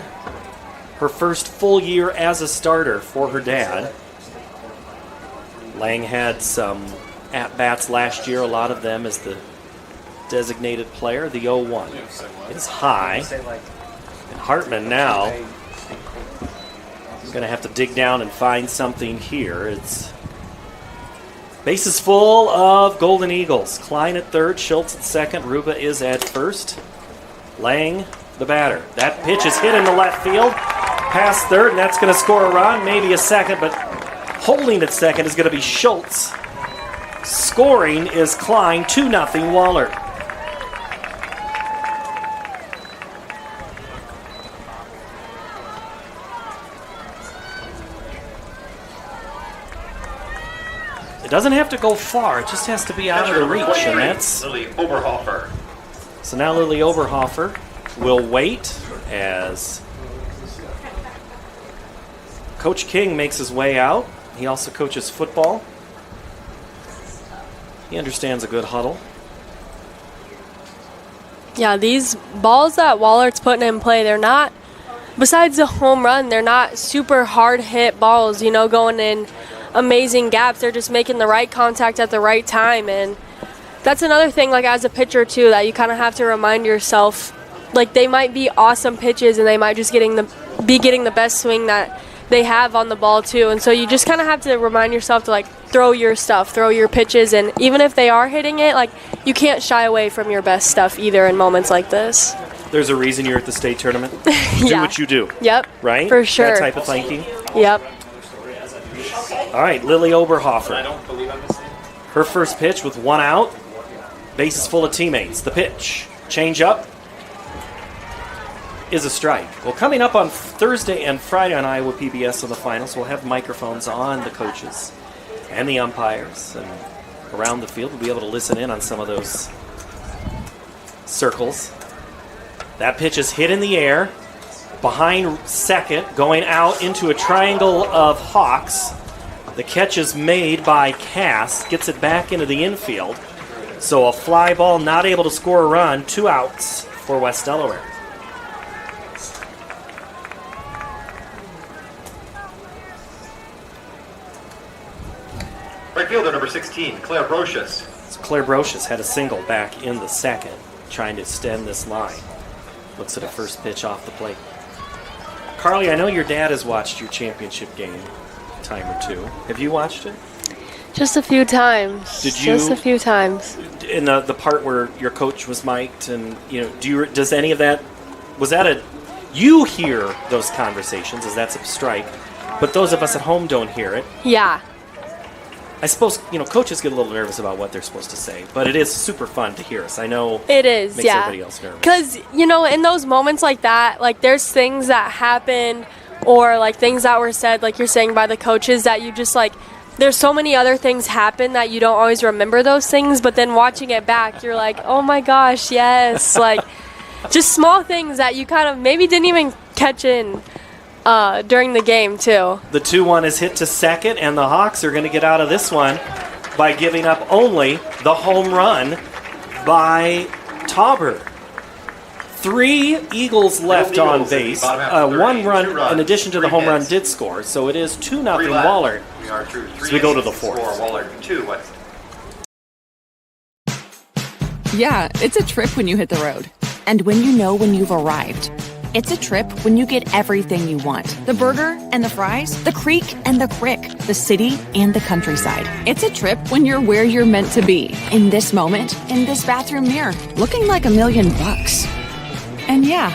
her first full year as a starter for her dad. Lang had some at-bats last year, a lot of them as the designated player. The 0-1 is high. And Hartman now I'm going to have to dig down and find something here. It's bases full of Golden Eagles. Klein at third, Schultz at second, Ruba is at first. Lang, the batter. That pitch is hit into left field, past third, and that's going to score a run, maybe a second, but holding at second is going to be Schultz. Scoring is Klein, 2-0 Wahlert. It doesn't have to go far, it just has to be out of the reach, and that's Lily Oberhofer. So now Lily Oberhofer will wait as Coach King makes his way out. He also coaches football. He understands a good huddle. Yeah, these balls that Wallert's putting in play, they're not, besides the home run, they're not super hard hit balls, you know, going in amazing gaps. They're just making the right contact at the right time. And that's another thing, like as a pitcher too, that you kind of have to remind yourself, like they might be awesome pitches and they might just be getting the best swing that they have on the ball too. And so you just kind of have to remind yourself to like throw your stuff, throw your pitches, and even if they are hitting it, like you can't shy away from your best stuff either in moments like this. There's a reason you're at the state tournament. Do Yeah. what you do. Yep. Right? For sure. That type of thinking. Yep. All right, Lily Oberhofer. Her first pitch with one out. Bases full of teammates. The pitch. Change up. Is a strike. Well, coming up on Thursday and Friday on Iowa PBS on the finals, we'll have microphones on the coaches and the umpires and around the field. We'll be able to listen in on some of those circles. That pitch is hit in the air behind second, going out into a triangle of Hawks. The catch is made by Cass, gets it back into the infield. So a fly ball, not able to score a run, 2 outs for West Delaware. Right fielder number 16, Claire Brocious. So Claire Brocious had a single back in the second, trying to extend this line. Looks at a first pitch off the plate. Carly, I know your dad has watched your championship game a time or two. Have you watched it? Just a few times. Did you? Just a few times. In the part where your coach was mic'd, and does any of that? Was that a? You hear those conversations, as that's a strike, but those of us at home don't hear it. Yeah. I suppose coaches get a little nervous about what they're supposed to say, but it is super fun to hear us. I know it is. Makes everybody else nervous. Because in those moments like that, like there's things that happen, or like things that were said, like you're saying, by the coaches that you just like. There's so many other things happen that you don't always remember those things, but then watching it back, you're like, oh my gosh, yes. Like, just small things that you kind of maybe didn't even catch in during the game, too. The 2-1 is hit to second, and the Hawks are going to get out of this one by giving up only the home run by Tauber. 3 Eagles left on base. 1 run, in addition to the home run, did score. So it is 2-0 Wahlert. So we go to the fourth. Wahlert 2 West. Yeah, it's a trip when you hit the road. And when you know when you've arrived. It's a trip when you get everything you want. The burger and the fries, the creek and the crick, the city and the countryside. It's a trip when you're where you're meant to be. In this moment, in this bathroom mirror, looking like $1 million. And yeah,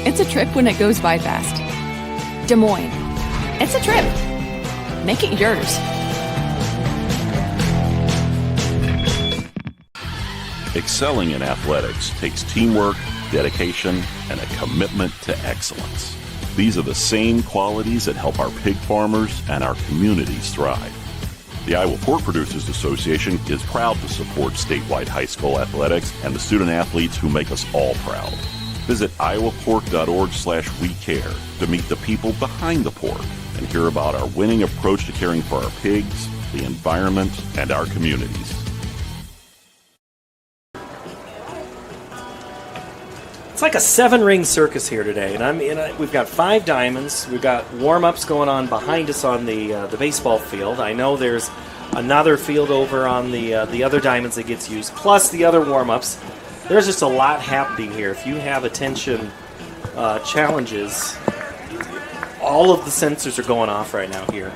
it's a trip when it goes by fast. Des Moines. It's a trip. Make it yours. Excelling in athletics takes teamwork, dedication, and a commitment to excellence. These are the same qualities that help our pig farmers and our communities thrive. The Iowa Pork Producers Association is proud to support statewide high school athletics and the student athletes who make us all proud. Visit iowapork.org/WeCare to meet the people behind the pork and hear about our winning approach to caring for our pigs, the environment, and our communities. It's like a 7-ring circus here today, and we've got 5 diamonds. We've got warm-ups going on behind us on the baseball field. I know there's another field over on the other diamonds that gets used, plus the other warm-ups. There's just a lot happening here. If you have attention challenges, all of the sensors are going off right now here.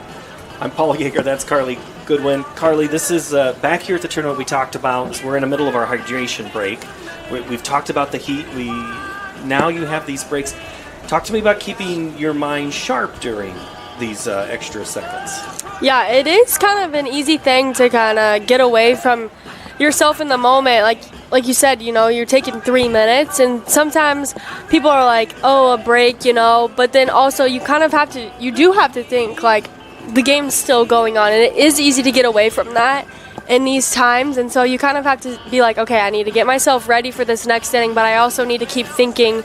I'm Paul Yeager. That's Carly Goodwin. Carly, this is back here at the tournament we talked about. We're in the middle of our hydration break. We've talked about the heat. Now you have these breaks. Talk to me about keeping your mind sharp during these extra seconds. Yeah, it is kind of an easy thing to kind of get away from yourself in the moment. Like you said, you're taking 3 minutes, and sometimes people are like, oh, a break, but then also you do have to think, like, the game's still going on, and it is easy to get away from that in these times, and so you kind of have to be like, okay, I need to get myself ready for this next inning, but I also need to keep thinking,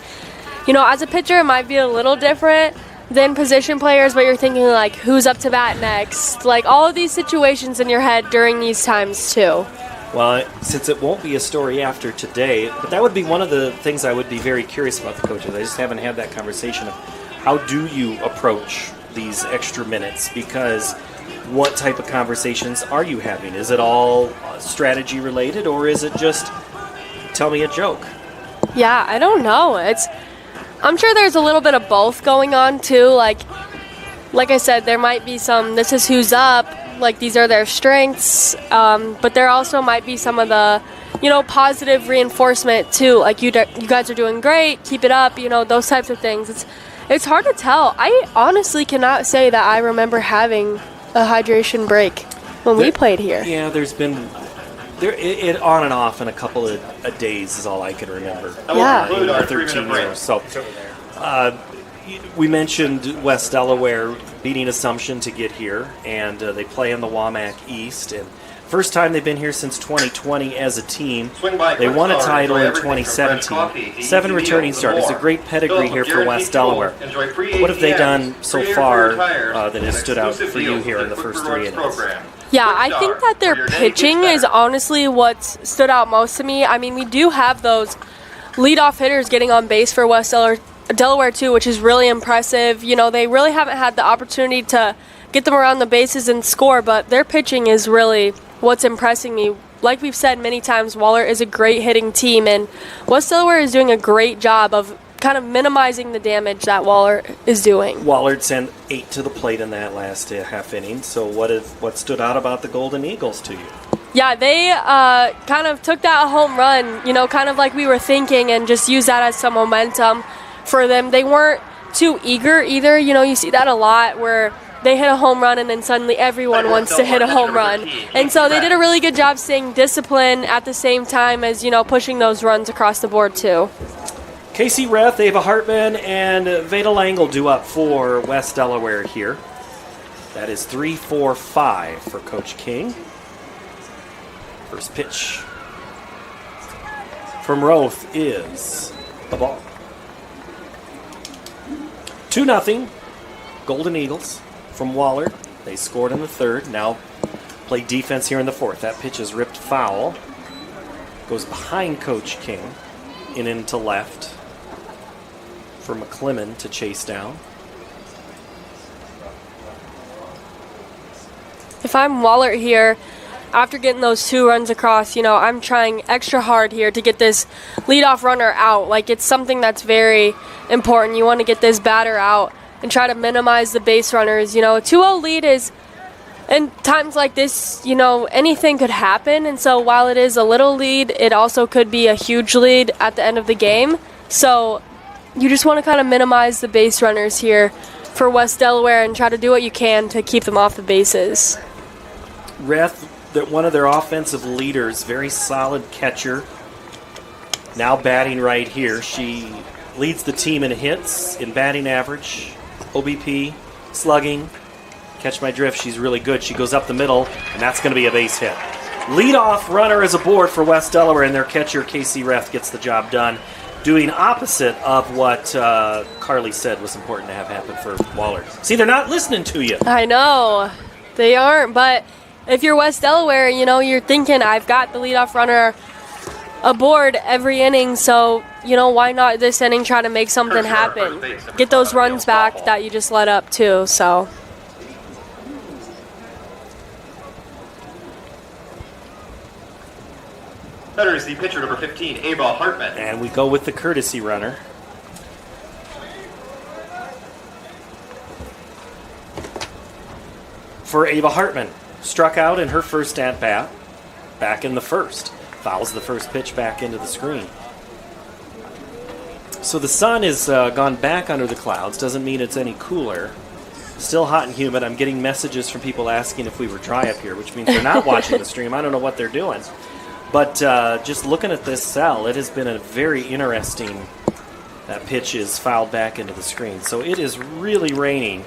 as a pitcher, it might be a little different than position players, but you're thinking, like, who's up to bat next? Like, all of these situations in your head during these times, too. Well, since it won't be a story after today, but that would be one of the things I would be very curious about the coaches. I just haven't had that conversation of how do you approach these extra minutes, because what type of conversations are you having? Is it all strategy related, or is it just tell me a joke? Yeah, I don't know. I'm sure there's a little bit of both going on too. Like I said, there might be some, this is who's up, like these are their strengths, but there also might be some of the, positive reinforcement too. Like you guys are doing great, keep it up, those types of things. It's hard to tell. I honestly cannot say that I remember having a hydration break when we played here. Yeah, there's been it on and off in a couple of days is all I can remember. Yeah. In our 13 years. So, we mentioned West Delaware beating Assumption to get here, and they play in the WAMAC East. And first time they've been here since 2020 as a team. They won a title in 2017. 7 returning starters. A great pedigree here for West Delaware. What have they done so far that has stood out for you here in the first 3 innings? Yeah, I think that their pitching is honestly what's stood out most to me. I mean, we do have those leadoff hitters getting on base for West Delaware too, which is really impressive. They really haven't had the opportunity to get them around the bases and score, but their pitching is really what's impressing me. Like we've said many times, Wahlert is a great hitting team, and West Delaware is doing a great job of kind of minimizing the damage that Wahlert is doing. Wahlert sent 8 to the plate in that last half inning. So what stood out about the Golden Eagles to you? Yeah, they kind of took that home run, kind of like we were thinking, and just used that as some momentum for them. They weren't too eager either. You see that a lot where they hit a home run and then suddenly everyone wants to hit a home run. And so they did a really good job staying disciplined at the same time as, pushing those runs across the board too. Casey Reth, Ava Hartman, and Veda Langle due up for West Delaware here. That is 3-4-5 for Coach King. First pitch from Roth is a ball. 2-0, Golden Eagles from Wahlert. They scored in the third. Now play defense here in the fourth. That pitch is ripped foul. Goes behind Coach King and into left for McClellan to chase down. If I'm Wahlert here, after getting those 2 runs across, I'm trying extra hard here to get this leadoff runner out. Like, it's something that's very important. You want to get this batter out and try to minimize the base runners. A 2-0 lead is, in times like this, anything could happen. And so while it is a little lead, it also could be a huge lead at the end of the game. So you just want to kind of minimize the base runners here for West Delaware and try to do what you can to keep them off the bases. Reth, one of their offensive leaders, very solid catcher. Now batting right here. She leads the team in hits, in batting average, OBP, slugging. Catch my drift, she's really good. She goes up the middle, and that's going to be a base hit. Leadoff runner is aboard for West Delaware, and their catcher, Casey Reth, gets the job done, doing opposite of what Carly said was important to have happen for Wahlert. See, they're not listening to you. I know. They aren't, but if you're West Delaware, you're thinking, I've got the leadoff runner aboard every inning, so, why not this inning try to make something happen? Get those runs back that you just let up, too, so. Better is the pitcher, number 15, Ava Hartman. And we go with the courtesy runner. for Ava Hartman. Struck out in her first at-bat back in the first. Fouls the first pitch back into the screen. So the sun has gone back under the clouds. Doesn't mean it's any cooler. Still hot and humid. I'm getting messages from people asking if we were dry up here, which means they're not watching the stream. I don't know what they're doing. But just looking at this cell, it has been a very interesting... That pitch is fouled back into the screen. So it is really raining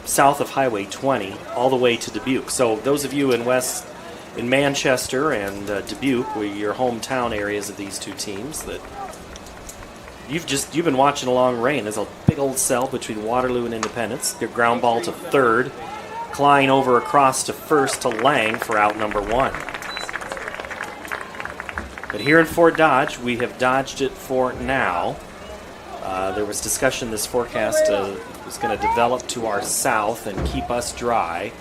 south of Highway 20 all the way to Dubuque. So those of you in Manchester and Dubuque, were your hometown areas of these two teams, that you've been watching along rain. There's a big old cell between Waterloo and Independence. Good ground ball to third. Klein over across to first to Lang for out number 1. But here in Fort Dodge, we have dodged it for now. There was discussion this forecast was going to develop to our south and keep us dry.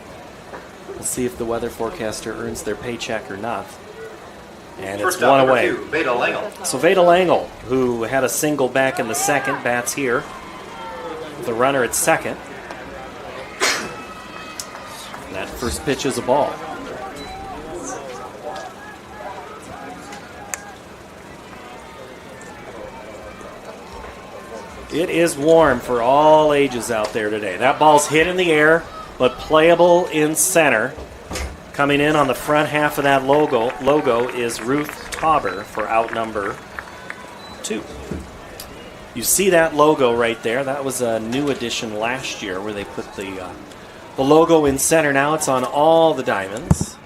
We'll see if the weather forecaster earns their paycheck or not. And First it's one out, away. 2, Veda Langel. So Veda Langel, who had a single back in the second, bats here with a runner at second. That first pitch is a ball. It is warm for all ages out there today. That ball's hit in the air, but playable in center. Coming in on the front half of that logo is Ruth Tauber for out number 2. You see that logo right there. That was a new addition last year where they put the logo in center. Now it's on all the diamonds.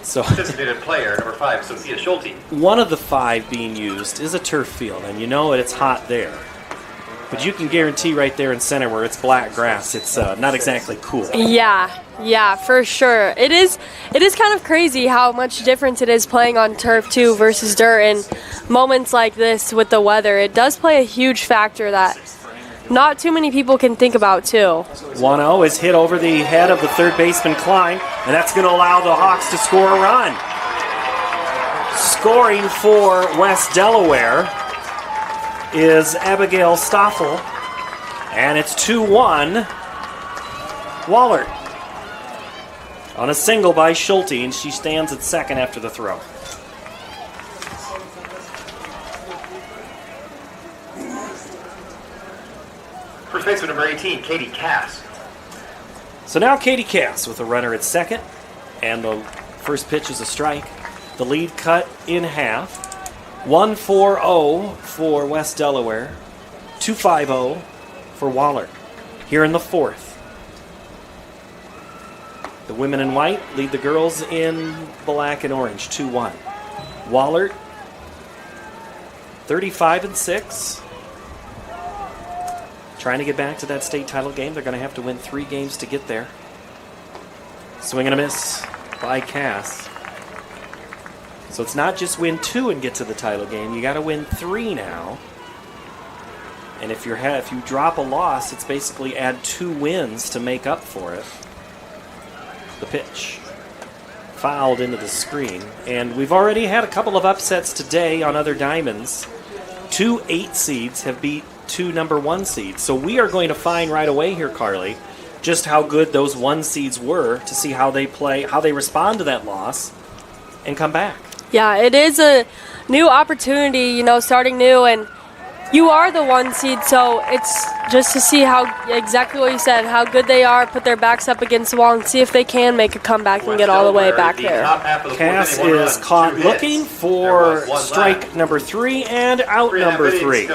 So Designated player, number 5, Sophia Schulte. one of the 5 being used is a turf field, and you know it's hot there. But you can guarantee right there in center where it's black grass, it's not exactly cool. Yeah, for sure. It is kind of crazy how much difference it is playing on turf too versus dirt. And moments like this with the weather, it does play a huge factor that not too many people can think about too. 1-0 is hit over the head of the third baseman Klein, and that's going to allow the Hawks to score a run. Scoring for West Delaware is Abigail Stoffel, and it's 2-1 Wahlert on a single by Schulte, and she stands at second after the throw. First baseman, number 18, Katie Cass. So now Katie Cass with a runner at second, and the first pitch is a strike. The lead cut in half. 1-4-0 for West Delaware. 2-5-0 for Wahlert. Here in the fourth. The women in white lead the girls in black and orange. 2-1. Wahlert, 35-6. Trying to get back to that state title game. They're going to have to win 3 games to get there. Swing and a miss by Cass. So it's not just win 2 and get to the title game. You got to win 3 now. And if you drop a loss, it's basically add 2 wins to make up for it. The pitch fouled into the screen. And we've already had a couple of upsets today on other diamonds. 2 8 seeds have beat 2 number 1 seeds. So we are going to find right away here, Carly, just how good those 1 seeds were to see how they play, how they respond to that loss, and come back. Yeah, it is a new opportunity, starting new, and you are the 1 seed, so it's just to see how, exactly what you said, how good they are, put their backs up against the wall, and see if they can make a comeback and get all the way back there. Cass is caught looking for strike number 3 and out number 3.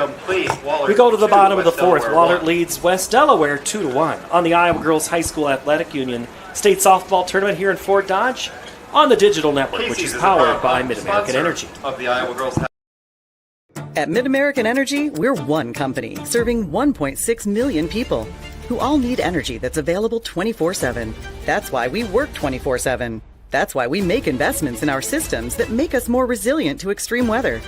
We go to the bottom of the fourth. Wahlert leads West Delaware 2-1 on the Iowa Girls High School Athletic Union State Softball Tournament here in Fort Dodge on the digital network, which is powered by Mid-American Energy. Of the Iowa Girls. At Mid-American Energy, we're one company serving 1.6 million people who all need energy that's available 24/7. That's why we work 24/7. That's why we make investments in our systems that make us more resilient to extreme weather.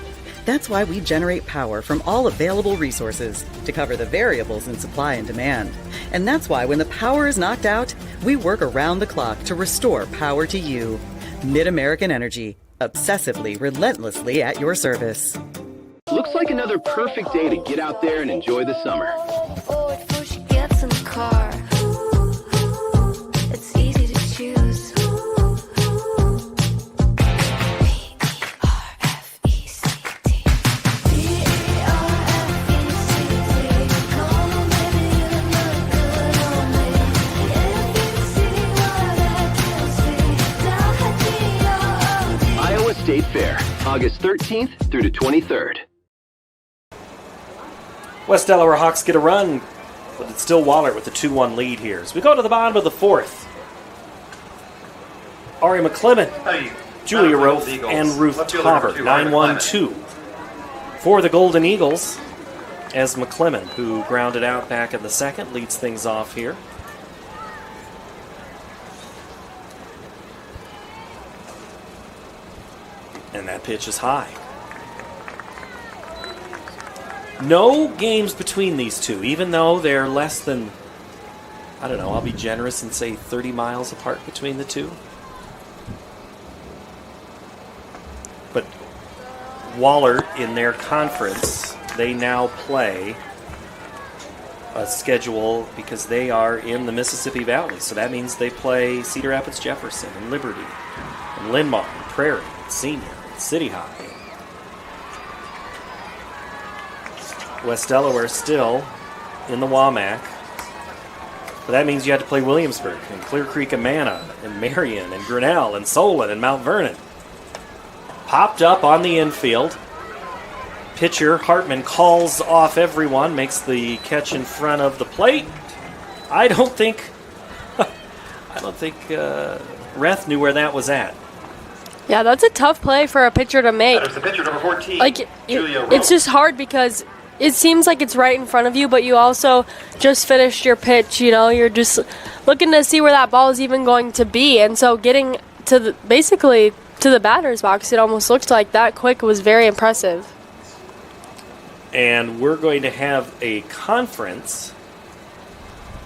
That's why we generate power from all available resources to cover the variables in supply and demand. And that's why when the power is knocked out, we work around the clock to restore power to you. Mid-American Energy, obsessively, relentlessly at your service. Looks like another perfect day to get out there and enjoy the summer. Oh, before she gets in the car. It's easy to choose. Iowa State Fair, August 13th through the 23rd. West Delaware Hawks get a run, but it's still Wahlert with the 2-1 lead here. As we go to the bottom of the fourth, Ari McClement, Julia Roth, and Ruth Tauber, 9-1-2 for the Golden Eagles, as McClement, who grounded out back in the second, leads things off here. And that pitch is high. No games between these two, even though they're less than, I don't know, I'll be generous and say 30 miles apart between the two. But Wahlert, in their conference, they now play a schedule because they are in the Mississippi Valley. So that means they play Cedar Rapids, Jefferson, and Liberty, and Linn-Mar, and Prairie, and Senior, and City High. West Delaware still in the WAMAC. But that means you had to play Williamsburg and Clear Creek, Amana, and Marion, and Grinnell, and Solon, and Mount Vernon. Popped up on the infield. Pitcher Hartman calls off everyone, makes the catch in front of the plate. I don't think Reth knew where that was at. Yeah, that's a tough play for a pitcher to make. That is the pitcher, number 14, Like, Julia Roth. it's just hard because it seems like it's right in front of you, but you also just finished your pitch. You know, you're just looking to see where that ball is even going to be, and so getting to basically to the batter's box, it almost looked like that quick was very impressive. And we're going to have a conference.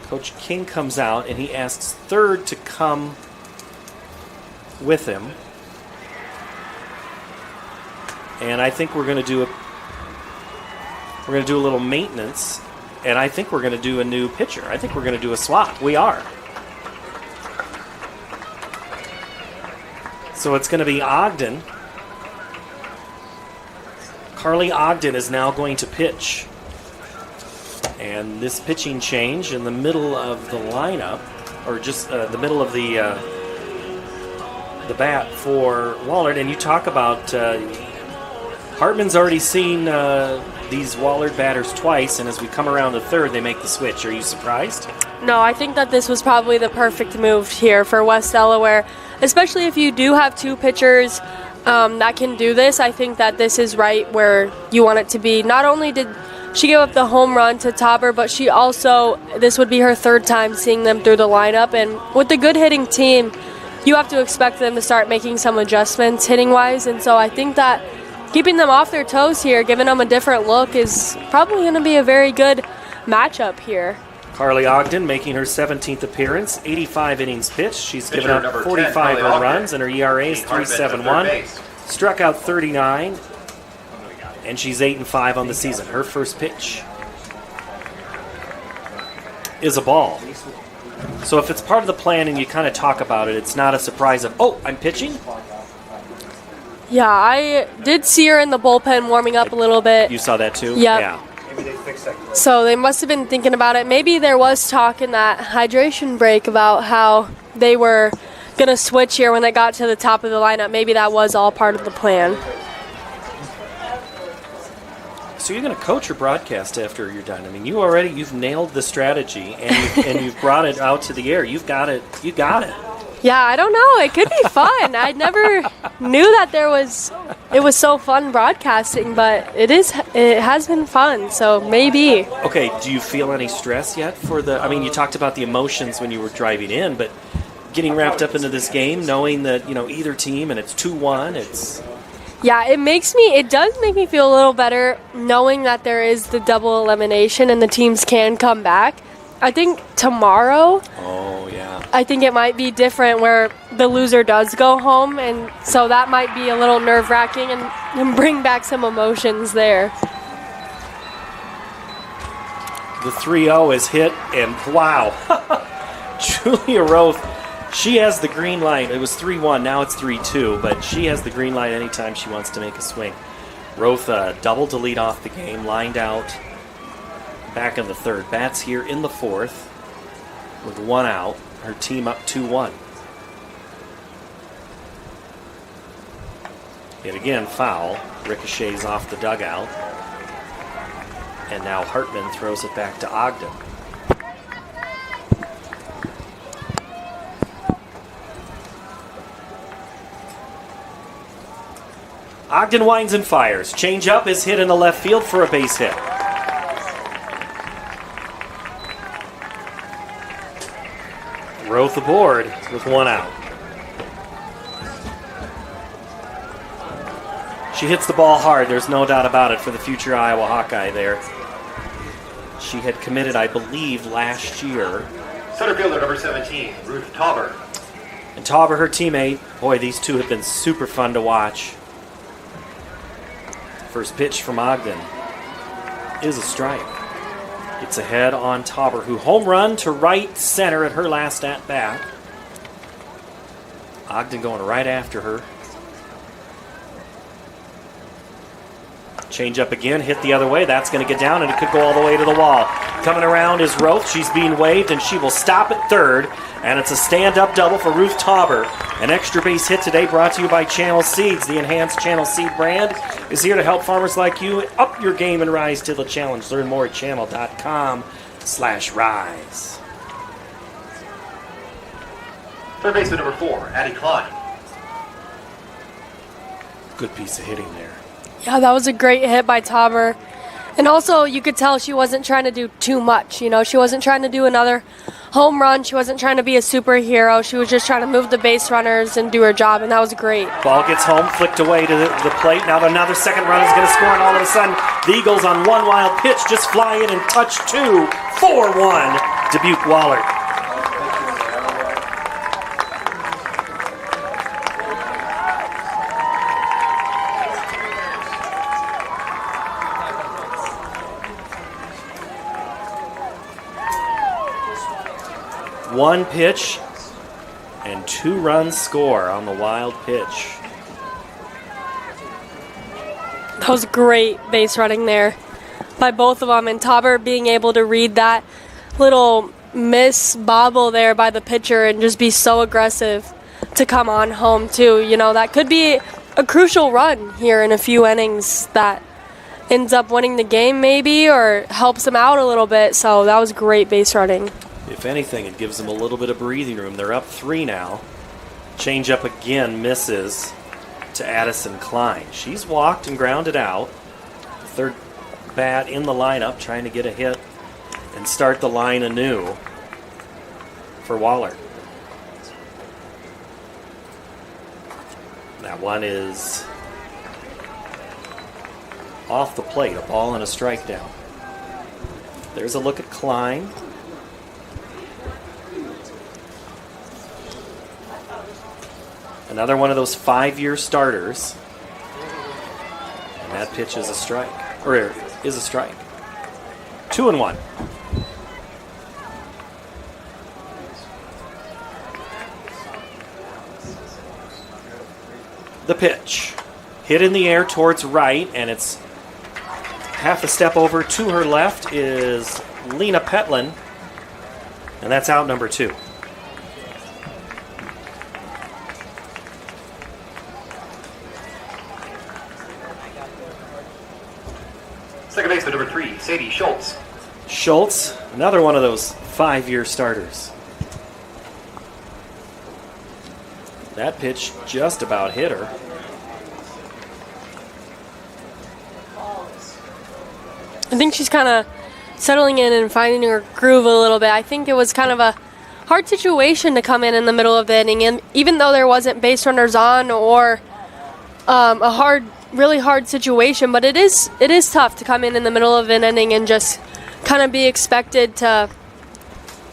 Coach King comes out and he asks third to come with him. And I think we're going to do a little maintenance, and I think we're going to do a new pitcher. I think we're going to do a swap. We are. So it's going to be Ogden. Carly Ogden is now going to pitch. And this pitching change in the middle of the lineup, or just the middle of the bat for Wahlert. And you talk about Hartman's already seen these Wahlert batters twice, and as we come around the third, they make the switch. Are you surprised? No, I think that this was probably the perfect move here for West Delaware, especially if you do have two pitchers that can do this. I think that this is right where you want it to be. Not only did she give up the home run to Tauber, but she also, this would be her third time seeing them through the lineup, and with the good hitting team, you have to expect them to start making some adjustments hitting-wise, and so I think that keeping them off their toes here, giving them a different look, is probably going to be a very good matchup here. Carly Ogden making her 17th appearance, 85 innings pitched. She's given up 45 earned runs, and her ERA is 3.71. Struck out 39, and she's 8-5 on the season. Her first pitch is a ball. So if it's part of the plan and you kind of talk about it, it's not a surprise of, oh, I'm pitching? Yeah, I did see her in the bullpen warming up a little bit. You saw that too? Yep. Yeah. So they must have been thinking about it. Maybe there was talk in that hydration break about how they were going to switch here when they got to the top of the lineup. Maybe that was all part of the plan. So you're going to coach or broadcast after you're done? I mean, you've nailed the strategy and you've brought it out to the air. You've got it. You got it. Yeah, I don't know. It could be fun. I never knew that it was so fun broadcasting, but it has been fun, so maybe. Okay, do you feel any stress yet you talked about the emotions when you were driving in, but getting wrapped up into this game, knowing that, either team and it's 2-1, Yeah, it does make me feel a little better knowing that there is the double elimination and the teams can come back. I think tomorrow, Oh, yeah. I think it might be different where the loser does go home, and so that might be a little nerve-wracking and bring back some emotions there. The 3-0 is hit, and wow. Julia Roth, she has the green light. It was 3-1, now it's 3-2, but she has the green light anytime she wants to make a swing. Roth doubled to lead off the game, lined out back in the third. Bats here in the fourth with 1 out. Her team up 2-1. Yet again, foul. Ricochets off the dugout. And now Hartman throws it back to Ogden. Ogden winds and fires. Change up is hit in the left field for a base hit. Roth aboard with 1 out. She hits the ball hard, there's no doubt about it, for the future Iowa Hawkeye there. She had committed, I believe, last year. Center fielder number 17, Ruth Tauber. And Tauber, her teammate. Boy, these two have been super fun to watch. First pitch from Ogden is a strike. It's ahead on Tauber, who home run to right center at her last at-bat. Ogden going right after her. Change up again, hit the other way. That's going to get down, and it could go all the way to the wall. Coming around is Roth. She's being waved, and she will stop at third. And it's a stand-up double for Ruth Tauber. An extra base hit today brought to you by Channel Seeds. The enhanced Channel Seed brand is here to help farmers like you up your game and rise to the challenge. Learn more at channel.com/rise. Third baseman number 4, Addie Klein. Good piece of hitting there. Yeah, that was a great hit by Tauber. And also, you could tell she wasn't trying to do too much. You know, she wasn't trying to do another home run. She wasn't trying to be a superhero. She was just trying to move the base runners and do her job, and that was great. Ball gets home, flicked away to the plate. Now another second run is going to score, and all of a sudden, the Eagles on one wild pitch just fly in and touch 2, 4-1, Dubuque Wahlert. One pitch and 2 runs score on the wild pitch. That was great base running there by both of them, and Tauber being able to read that little miss bobble there by the pitcher and just be so aggressive to come on home too. You know, that could be a crucial run here in a few innings that ends up winning the game maybe or helps them out a little bit. So that was great base running. If anything, it gives them a little bit of breathing room. They're up 3 now. Change up again, misses to Addison Klein. She's walked and grounded out. Third bat in the lineup, trying to get a hit and start the line anew for Wahlert. That one is off the plate, a ball and a strike down. There's a look at Klein. Another one of those 5-year starters. And that pitch is a strike. Or is a strike. 2-1. The pitch. Hit in the air towards right, and it's half a step over to her left is Lena Petlin. And that's out number 2. Second baseman number 3, Sadie Schultz. Schultz, another one of those 5-year starters. That pitch just about hit her. I think she's kind of settling in and finding her groove a little bit. I think it was kind of a hard situation to come in the middle of the inning, and even though there wasn't base runners on or a really hard situation, but it is tough to come in the middle of an inning and just kind of be expected to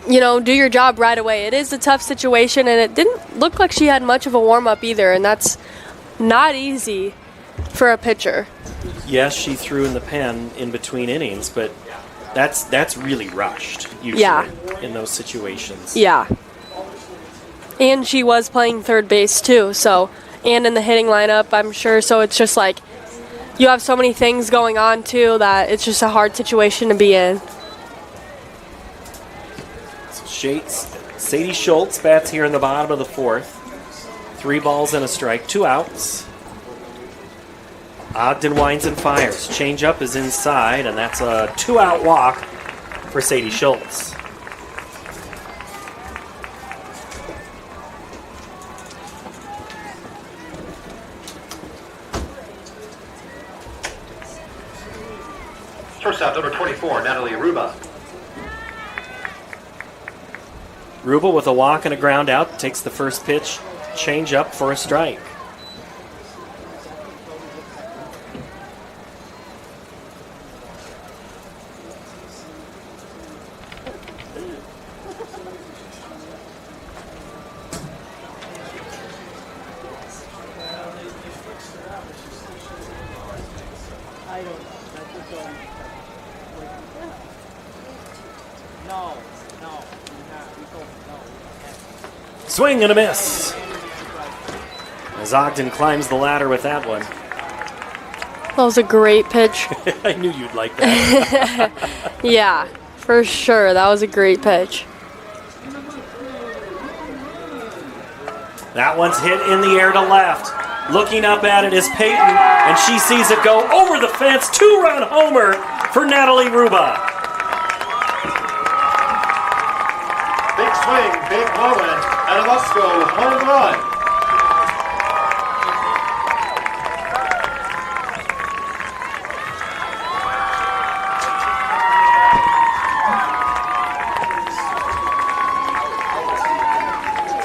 do your job right away. It is a tough situation, and it didn't look like she had much of a warm-up either, and that's not easy for a pitcher. Yes, she threw in the pen in between innings, but that's really rushed usually in those situations. Yeah. And she was playing third base too, and in the hitting lineup, I'm sure. So it's just like you have so many things going on too that it's just a hard situation to be in. Sadie Schultz bats here in the bottom of the fourth. 3 balls and a strike, 2 outs. Ogden winds and fires. Changeup is inside, and that's a 2-out walk for Sadie Schultz. Shortstop number 24, Natalie Ruba. Ruba with a walk and a ground out takes the first pitch. Change up for a strike. Swing and a miss. As Ogden climbs the ladder with that one. That was a great pitch. I knew you'd like that. Yeah, for sure. That was a great pitch. That one's hit in the air to left. Looking up at it is Peyton, and she sees it go over the fence. 2-run homer for Natalie Ruba. Big swing, big moment, and a must-go home run.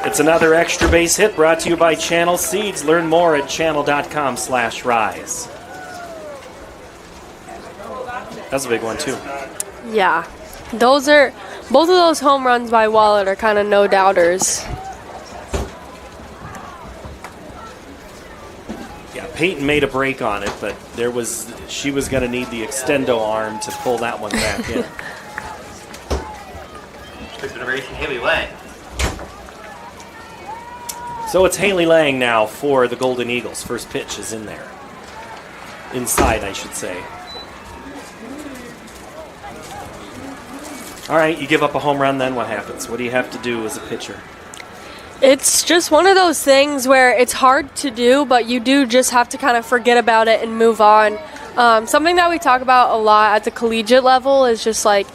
It's another extra base hit brought to you by Channel Seeds. Learn more at channel.com/rise. That's a big one too. Yeah. Both of those home runs by Wahlert are kind of no doubters. Yeah, Peyton made a break on it, but she was going to need the extendo arm to pull that one back in. Pitch number 18, Haley Lang. So it's Haley Lang now for the Golden Eagles. First pitch is in there. Inside, I should say. All right, you give up a home run, then what happens? What do you have to do as a pitcher? It's just one of those things where it's hard to do, but you do just have to kind of forget about it and move on. Something that we talk about a lot at the collegiate level is just like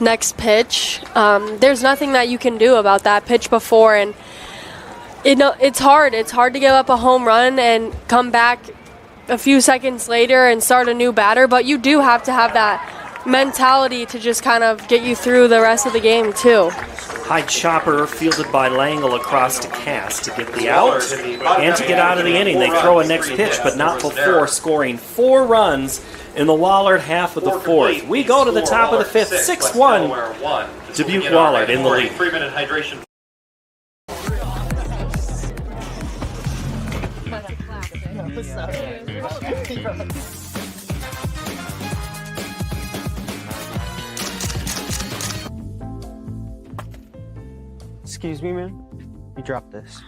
next pitch. There's nothing that you can do about that pitch before, and it's hard. It's hard to give up a home run and come back a few seconds later and start a new batter, but you do have to have that mentality to just kind of get you through the rest of the game too. High chopper fielded by Langle across to Cass to get the out and to get out of the inning. They throw a next pitch, but not before scoring 4 runs in the Wahlert half of the fourth. We go to the top of the fifth, 6-1. Dubuque Wahlert in the lead. 3-minute hydration. Excuse me, man. You dropped this.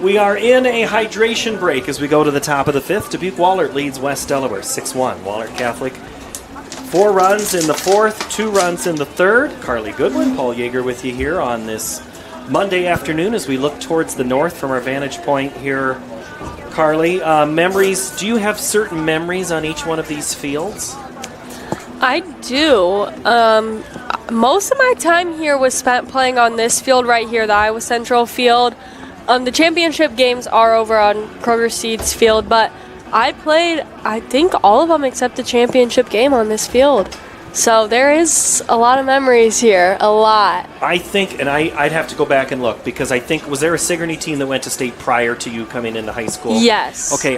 We are in a hydration break as we go to the top of the fifth. Dubuque Wahlert leads West Delaware 6-1. Wahlert Catholic 4 runs in the 4th, 2 runs in the 3rd. Carly Goodwin, Paul Yeager with you here on this Monday afternoon as we look towards the north from our vantage point here. Carly, memories, do you have certain memories on each one of these fields? I do. Most of my time here was spent playing on this field right here, the Iowa Central field. The championship games are over on Kroger Seeds Field, but I played, I think, all of them except the championship game on this field. So there is a lot of memories here, a lot. I think, and I'd have to go back and look, because I think, was there a Sigourney team that went to state prior to you coming into high school? Yes. Okay,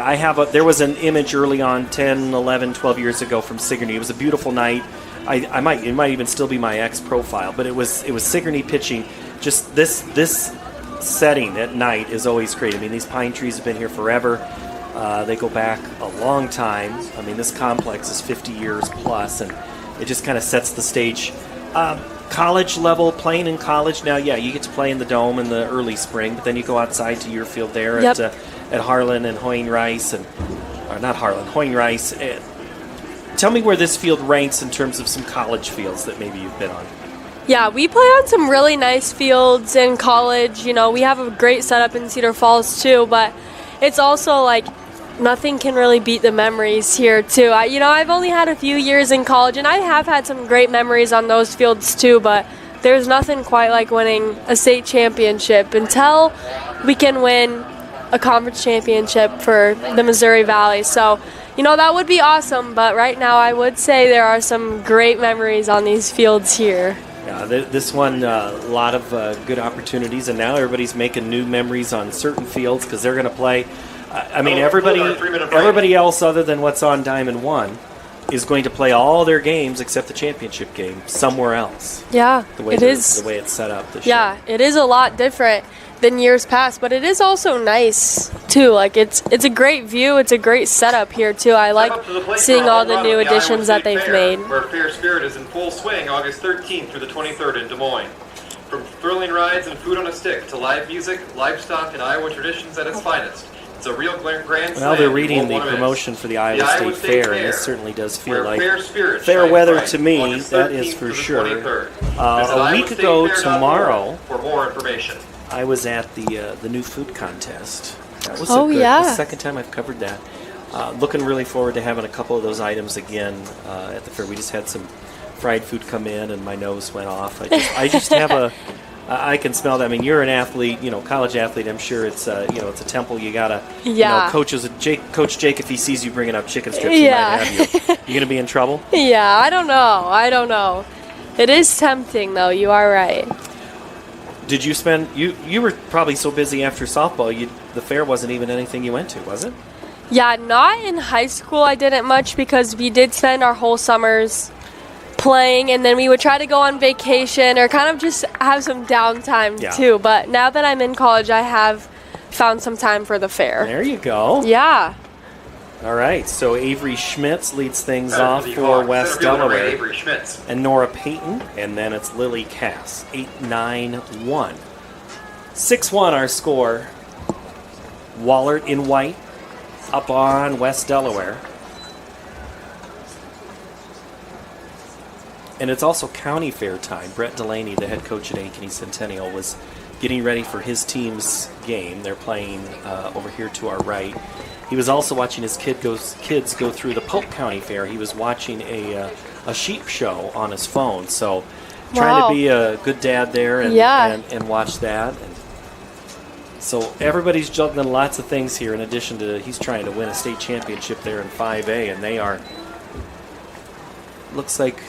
there was an image early on, 10, 11, 12 years ago from Sigourney. It was a beautiful night. It might even still be my ex profile, but it was Sigourney pitching. Just this setting at night is always great. I mean, these pine trees have been here forever. They go back a long time. I mean, this complex is 50 years plus, and it just kind of sets the stage. College level, playing in college now, yeah, you get to play in the Dome in the early spring, but then you go outside to your field there at Harlan and Hoying Rice, Hoying Rice. Tell me where this field ranks in terms of some college fields that maybe you've been on. Yeah, we play on some really nice fields in college. You know, we have a great setup in Cedar Falls too, but it's also like nothing can really beat the memories here too. I've only had a few years in college, and I have had some great memories on those fields too, but there's nothing quite like winning a state championship. Until we can win a conference championship for the Missouri Valley. So, that would be awesome, but right now I would say there are some great memories on these fields here. Yeah, this one, a lot of good opportunities, and now everybody's making new memories on certain fields because they're going to play. Everybody else other than what's on Diamond 1 is going to play all their games except the championship game somewhere else. Yeah, the way it's set up this year. Yeah, it is a lot different than years past, but it is also nice too. Like it's a great view, it's a great setup here too. I like seeing all the new additions that they've made. Where Fair Spirit is in full swing August 13th through the 23rd in Des Moines. From thrilling rides and food on a stick to live music, livestock, and Iowa traditions at its finest. It's a real grand slam. Well, they're reading the promotion for the Iowa State Fair, and this certainly does feel like fair weather to me, that is for sure. A week ago tomorrow, for more information, I was at the new food contest. That was the second time I've covered that. Looking really forward to having a couple of those items again at the fair. We just had some fried food come in, and my nose went off. I just have I can smell that. I mean, you're an athlete, college athlete. I'm sure it's it's a temple. You gotta, Coach Jake, if he sees you bringing up chicken strips, he might have you. You gonna be in trouble? Yeah, I don't know. It is tempting, though. You are right. Did you spend? You were probably so busy after softball. The fair wasn't even anything you went to, was it? Yeah, not in high school. I didn't much because we did spend our whole summers playing, and then we would try to go on vacation or kind of just have some downtime too. But now that I'm in college, I have found some time for the fair. There you go. Yeah. All right, so Avery Schmitz leads things off for West Delaware. Avery Schmitz. And Nora Payton, and then it's Lily Cass. 8-9-1. 6-1 our score. Wahlert in white up on West Delaware. And it's also county fair time. Brett Delaney, the head coach at Ankeny Centennial, was getting ready for his team's game. They're playing over here to our right. He was also watching his kids go through the Polk County Fair. He was watching a sheep show on his phone. So trying to be a good dad there and watch that. And so everybody's juggling lots of things here in addition to he's trying to win a state championship there in 5A. And they are, looks like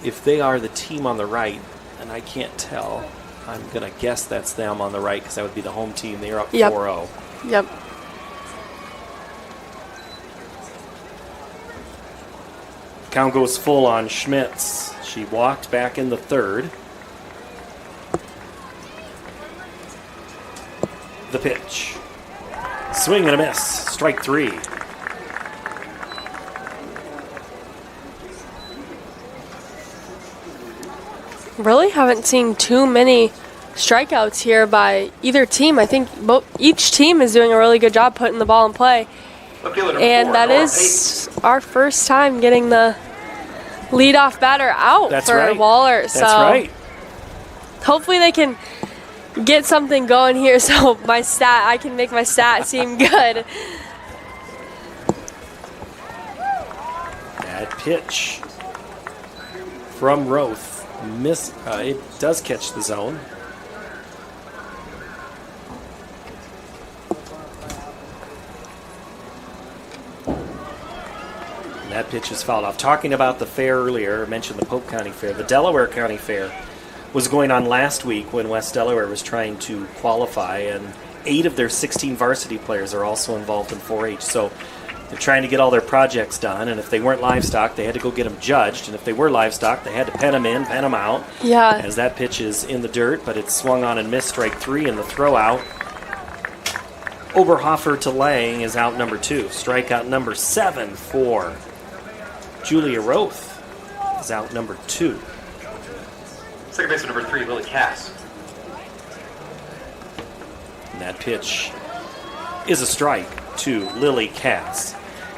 if they are the team on the right, and I can't tell, I'm going to guess that's them on the right because that would be the home team. They're up 4-0. Yep. Count goes full on Schmitz. She walked back in the third. The pitch. Swing and a miss. Strike 3. Really haven't seen too many strikeouts here by either team. I think each team is doing a really good job putting the ball in play. And that is our first time getting the leadoff batter out That's for right. Wahlert. So That's right. hopefully they can get something going here so I can make my stat seem good. Bad pitch from Roth. It does catch the zone. And that pitch is fouled off. Talking about the fair earlier, I mentioned the Polk County Fair. The Delaware County Fair was going on last week when West Delaware was trying to qualify, and 8 of their 16 varsity players are also involved in 4-H. So they're trying to get all their projects done, and if they weren't livestock, they had to go get them judged, and if they were livestock, they had to pen them in, pen them out. Yeah. As that pitch is in the dirt, but it's swung on and missed, strike 3 in the throw out. Oberhofer to Lang is out number 2. Strikeout number 7 for Julia Roth is out number 2. Second baseman number 3, Lily Cass. And that pitch is a strike to Lily Cass.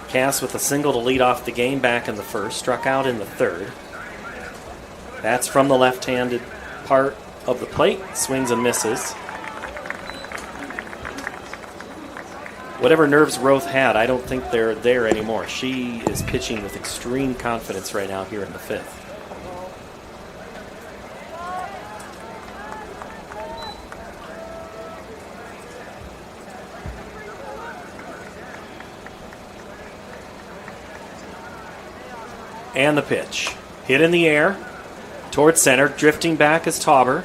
Cass with a single to lead off the game back in the first, struck out in the third. That's from the left-handed part of the plate, swings and misses. Whatever nerves Roth had, I don't think they're there anymore. She is pitching with extreme confidence right now here in the 5th. And the pitch. Hit in the air. Towards center. Drifting back is Tauber.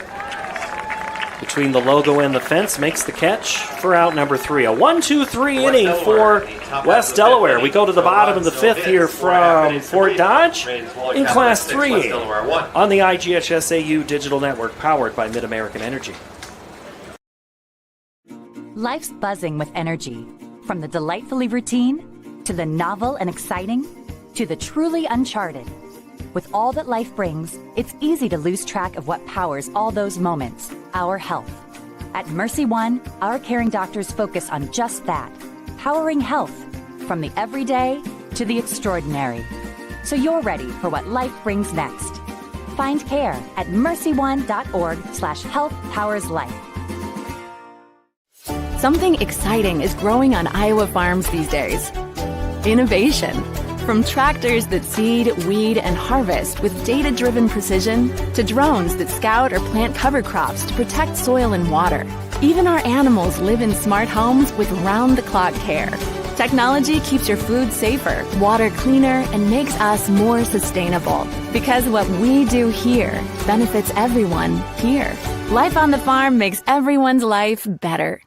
Between the logo and the fence. Makes the catch for out number 3. A 1-2-3 inning for West Delaware. We go to the bottom of the 5th here from Fort Dodge in Class 3 on the IGHSAU Digital Network powered by Mid-American Energy. Life's buzzing with energy. From the delightfully routine to the novel and exciting to the truly uncharted. With all that life brings, it's easy to lose track of what powers all those moments, our health. At Mercy One, our caring doctors focus on just that, powering health, from the everyday to the extraordinary. So you're ready for what life brings next. Find care at mercyone.org/healthpowerslife. Something exciting is growing on Iowa farms these days. Innovation. From tractors that seed, weed, and harvest with data-driven precision to drones that scout or plant cover crops to protect soil and water. Even our animals live in smart homes with round-the-clock care. Technology keeps your food safer, water cleaner, and makes us more sustainable. Because what we do here benefits everyone here. Life on the farm makes everyone's life better.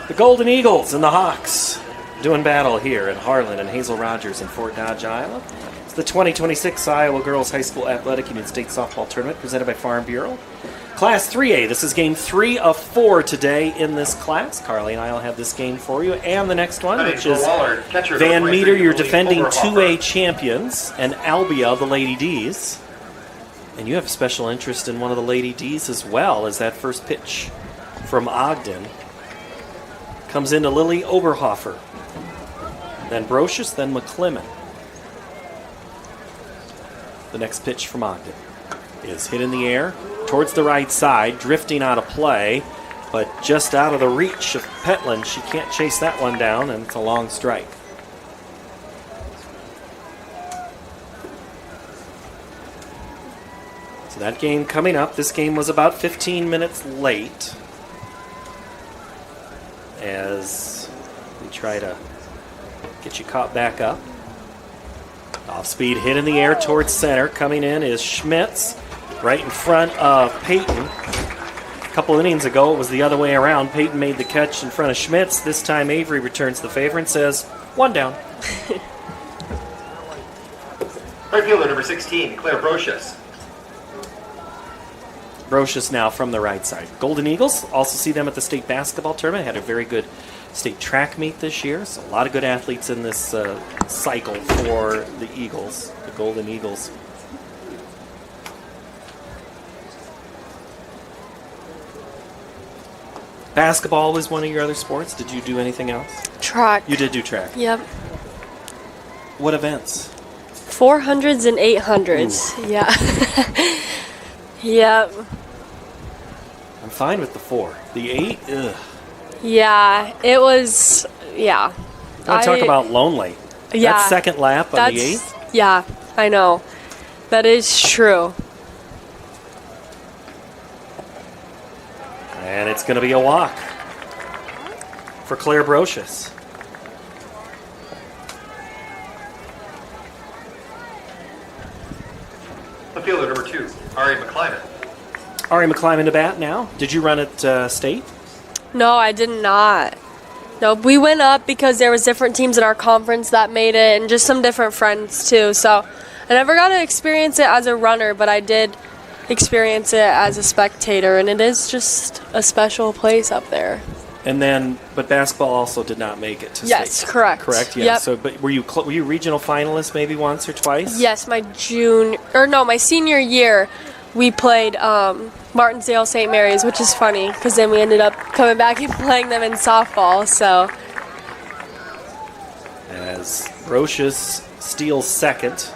The Golden Eagles and the Hawks doing battle here in Harlan and Hazel Rogers in Fort Dodge, Iowa. It's the 2026 Iowa Girls High School Athletic Union State Softball Tournament presented by Farm Bureau. Class 3A, this is game 3 of 4 today in this class. Carly and I will have this game for you. And the next one, which is Van Meter, your defending 2A champions, and Albia, the Lady D's. And you have special interest in one of the Lady D's as well, as that first pitch from Ogden comes into Lily Oberhofer. Then Brocious, then McClement. The next pitch from Ogden is hit in the air towards the right side, drifting out of play, but just out of the reach of Petland. She can't chase that one down, and it's a long strike. So that game coming up. This game was about 15 minutes late as we try to get you caught back up. Off-speed hit in the air towards center. Coming in is Schmitz, right in front of Peyton. A couple innings ago, it was the other way around. Peyton made the catch in front of Schmitz. This time Avery returns the favor and says, 1 down. Right fielder number 16, Claire Brocious. Brocious now from the right side. Golden Eagles, also see them at the state basketball tournament. Had a very good state track meet this year. So a lot of good athletes in this cycle for the Eagles, the Golden Eagles. Basketball was one of your other sports. Did you do anything else? Track. You did do track. Yep. What events? 400s and 800s. Ooh. Yeah. Yep. I'm fine with the 4. The 8, ugh. Yeah, it was, yeah. Talk about lonely. Yeah. That second lap on the 8th? Yeah, I know. That is true. And it's going to be a walk for Claire Brocious. The fielder number 2, Ari McClyman. Ari McClyman to bat now. Did you run at state? No, I did not. No, we went up because there was different teams in our conference that made it and just some different friends too. So I never got to experience it as a runner, but I did experience it as a spectator, and it is just a special place up there. And then, but basketball also did not make it to Yes, state. correct. Correct, yeah. Yep. So, but were you regional finalist maybe once or twice? Yes, my senior year, we played Martinsdale St. Mary's, which is funny because then we ended up coming back and playing them in softball. So as Brocious steals second.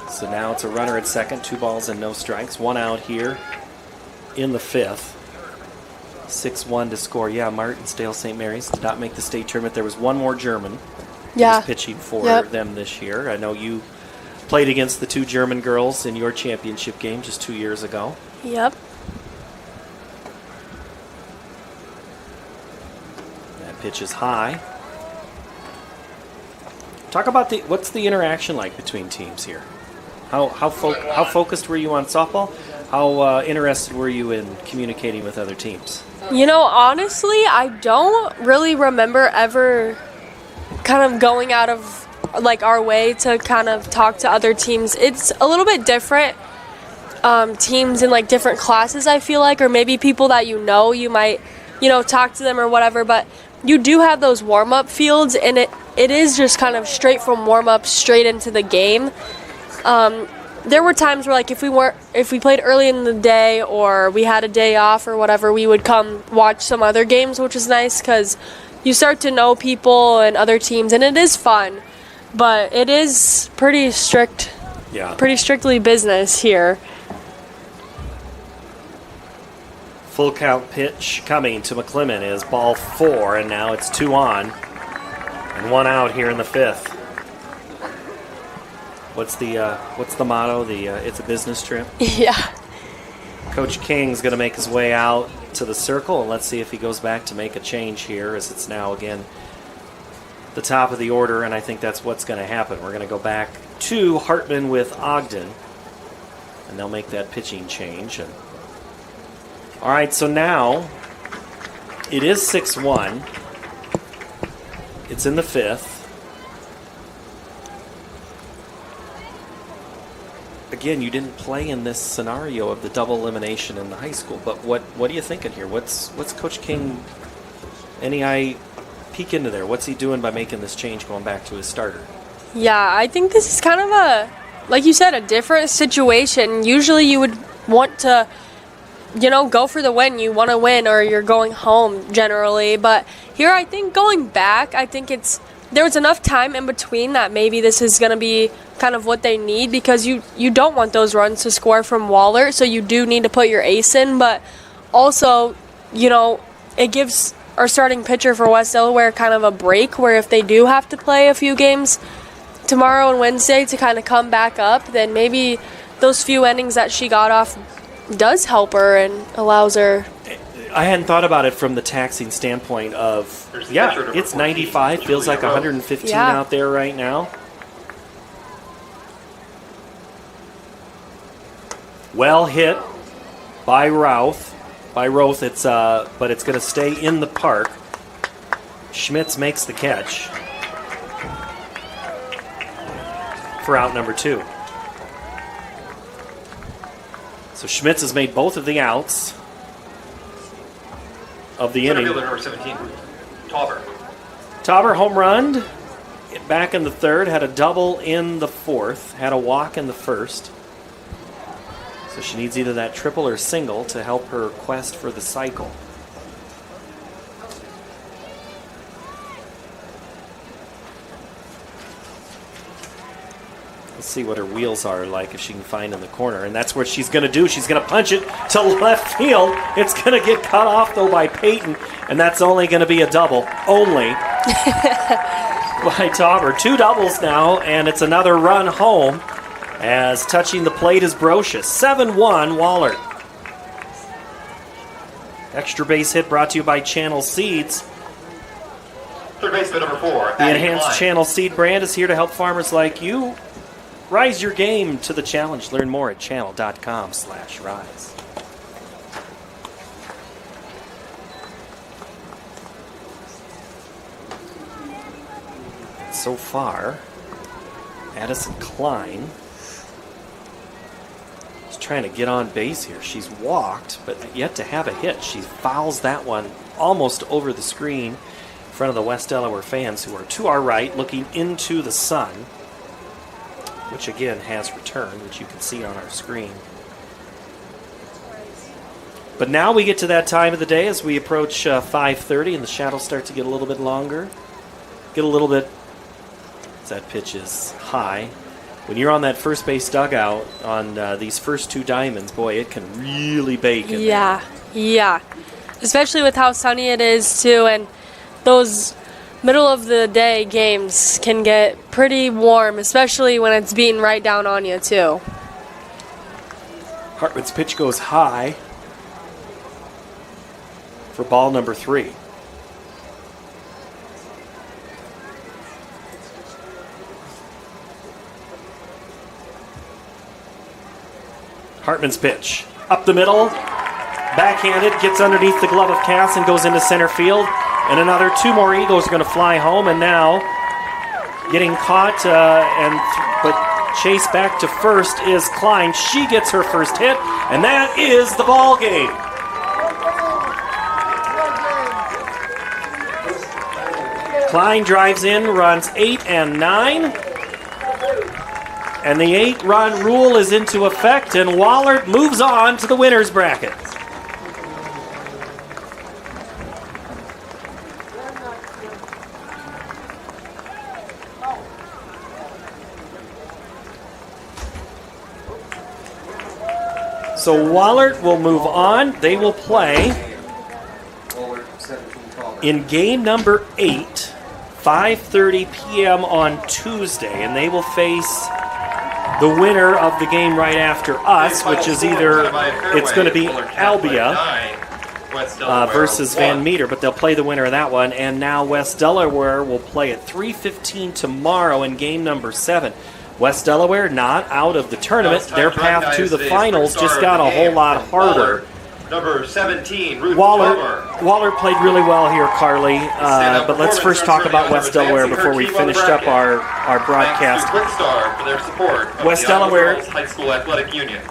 So now it's a runner at second, 2 balls and no strikes. 1 out here in the 5th. 6-1 to score. Yeah, Martinsdale St. Mary's did not make the state tournament. There was one more German who was pitching for them this year. I know you played against the 2 German girls in your championship game just 2 years ago. Yep. That pitch is high. Talk about what's the interaction like between teams here? How focused were you on softball? How interested were you in communicating with other teams? You know, honestly, I don't really remember ever kind of going out of like our way to kind of talk to other teams. It's a little bit different. Teams in like different classes, I feel like, or maybe people that you might, talk to them or whatever, but you do have those warm-up fields, and it is just kind of straight from warm-up straight into the game. There were times where, like, if we played early in the day or we had a day off or whatever, we would come watch some other games, which is nice because you start to know people and other teams, and it is fun. But it is pretty strict, pretty strictly business here. Full count pitch coming to McClyman is ball 4, and now it's 2 on and 1 out here in the 5th. What's the motto? It's a business trip. Yeah. Coach King's going to make his way out to the circle, and let's see if he goes back to make a change here, as it's now again the top of the order, and I think that's what's going to happen. We're going to go back to Hartman with Ogden, and they'll make that pitching change. And all right, so now it is 6-1. It's in the 5th. Again, you didn't play in this scenario of the double elimination in the high school, but what are you thinking here? What's Coach King, any eye peek into there? What's he doing by making this change going back to his starter? Yeah, I think this is kind of like you said, a different situation. Usually you would want to, go for the win. You want to win or you're going home generally. But here I think going back, there was enough time in between that maybe this is going to be kind of what they need, because you don't want those runs to score from Wahlert, so you do need to put your ace in. But also, it gives our starting pitcher for West Delaware kind of a break, where if they do have to play a few games tomorrow and Wednesday to kind of come back up, then maybe those few innings that she got off does help her and allows her. I hadn't thought about it from the taxing standpoint of, it's 95, feels like 115 out there right now. Well hit by Roth. But it's going to stay in the park. Schmitz makes the catch for out number 2. So Schmitz has made both of the outs of the inning. Fielder number 17, Tauber. Tauber home run back in the 3rd, had a double in the 4th, had a walk in the 1st. So she needs either that triple or single to help her quest for the cycle. Let's see what her wheels are like, if she can find in the corner. And that's what she's going to do. She's going to punch it to left field. It's going to get cut off, though, by Peyton. And that's only going to be a double. Only. By Tauber. 2 doubles now, and it's another run home as touching the plate is Brocious. 7-1, Wahlert. Extra base hit brought to you by Channel Seeds. Third baseman number 4. The enhanced Channel Seed brand is here to help farmers like you rise your game to the challenge. Learn more at channel.com/rise. So far, Addison Klein is trying to get on base here. She's walked, but yet to have a hit. She fouls that one almost over the screen in front of the West Delaware fans, who are to our right looking into the sun, which again has returned, which you can see on our screen. But now we get to that time of the day as we approach 5:30 and the shadows start to get a little bit longer. Get a little bit, that pitch is high. When you're on that first base dugout on these first 2 diamonds, boy, it can really bake in there. Yeah. Especially with how sunny it is, too, and those middle of the day games can get pretty warm, especially when it's beating right down on you, too. Hartman's pitch goes high for ball number 3. Hartman's pitch up the middle, backhanded, gets underneath the glove of Cass and goes into center field. And another 2 more Eagles are going to fly home, and now getting caught but chased back to first is Klein. She gets her first hit, and that is the ball game. Klein drives in, runs 8 and 9. And the 8-run rule is into effect, and Wahlert moves on to the winner's bracket. So Wahlert will move on. They will play in game number 8, 5:30 p.m. on Tuesday, and they will face the winner of the game right after us, which is either, it's going to be Albia versus Van Meter, but they'll play the winner of that one. And now West Delaware will play at 3:15 tomorrow in game number 7. West Delaware not out of the tournament. Their path to the finals just got a whole lot harder. Number 17, Ruth Wahlert played really well here, Carly. But let's first talk about West Delaware before we finished up our broadcast. West Delaware High School Athletic Union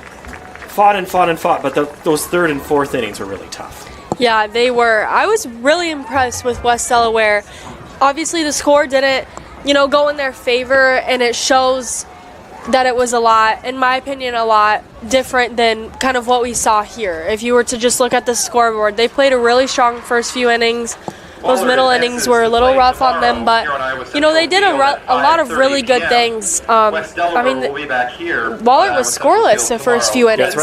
fought, but those 3rd and 4th innings were really tough. Yeah, they were. I was really impressed with West Delaware. Obviously, the score didn't, go in their favor, and it shows that it was a lot, in my opinion, a lot different than kind of what we saw here. If you were to just look at the scoreboard, they played a really strong first few innings. Those middle innings were a little rough on them, but, they did a lot of really good things. Wahlert was scoreless the first few innings,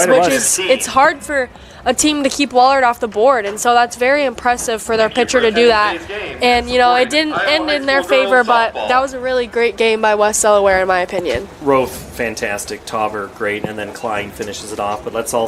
it's hard for a team to keep Wahlert off the board, and so that's very impressive for their pitcher to do that. And, it didn't end in their favor, but that was a really great game by West Delaware, in my opinion. Roth, fantastic. Tauber, great. And then Klein finishes it off. But let's all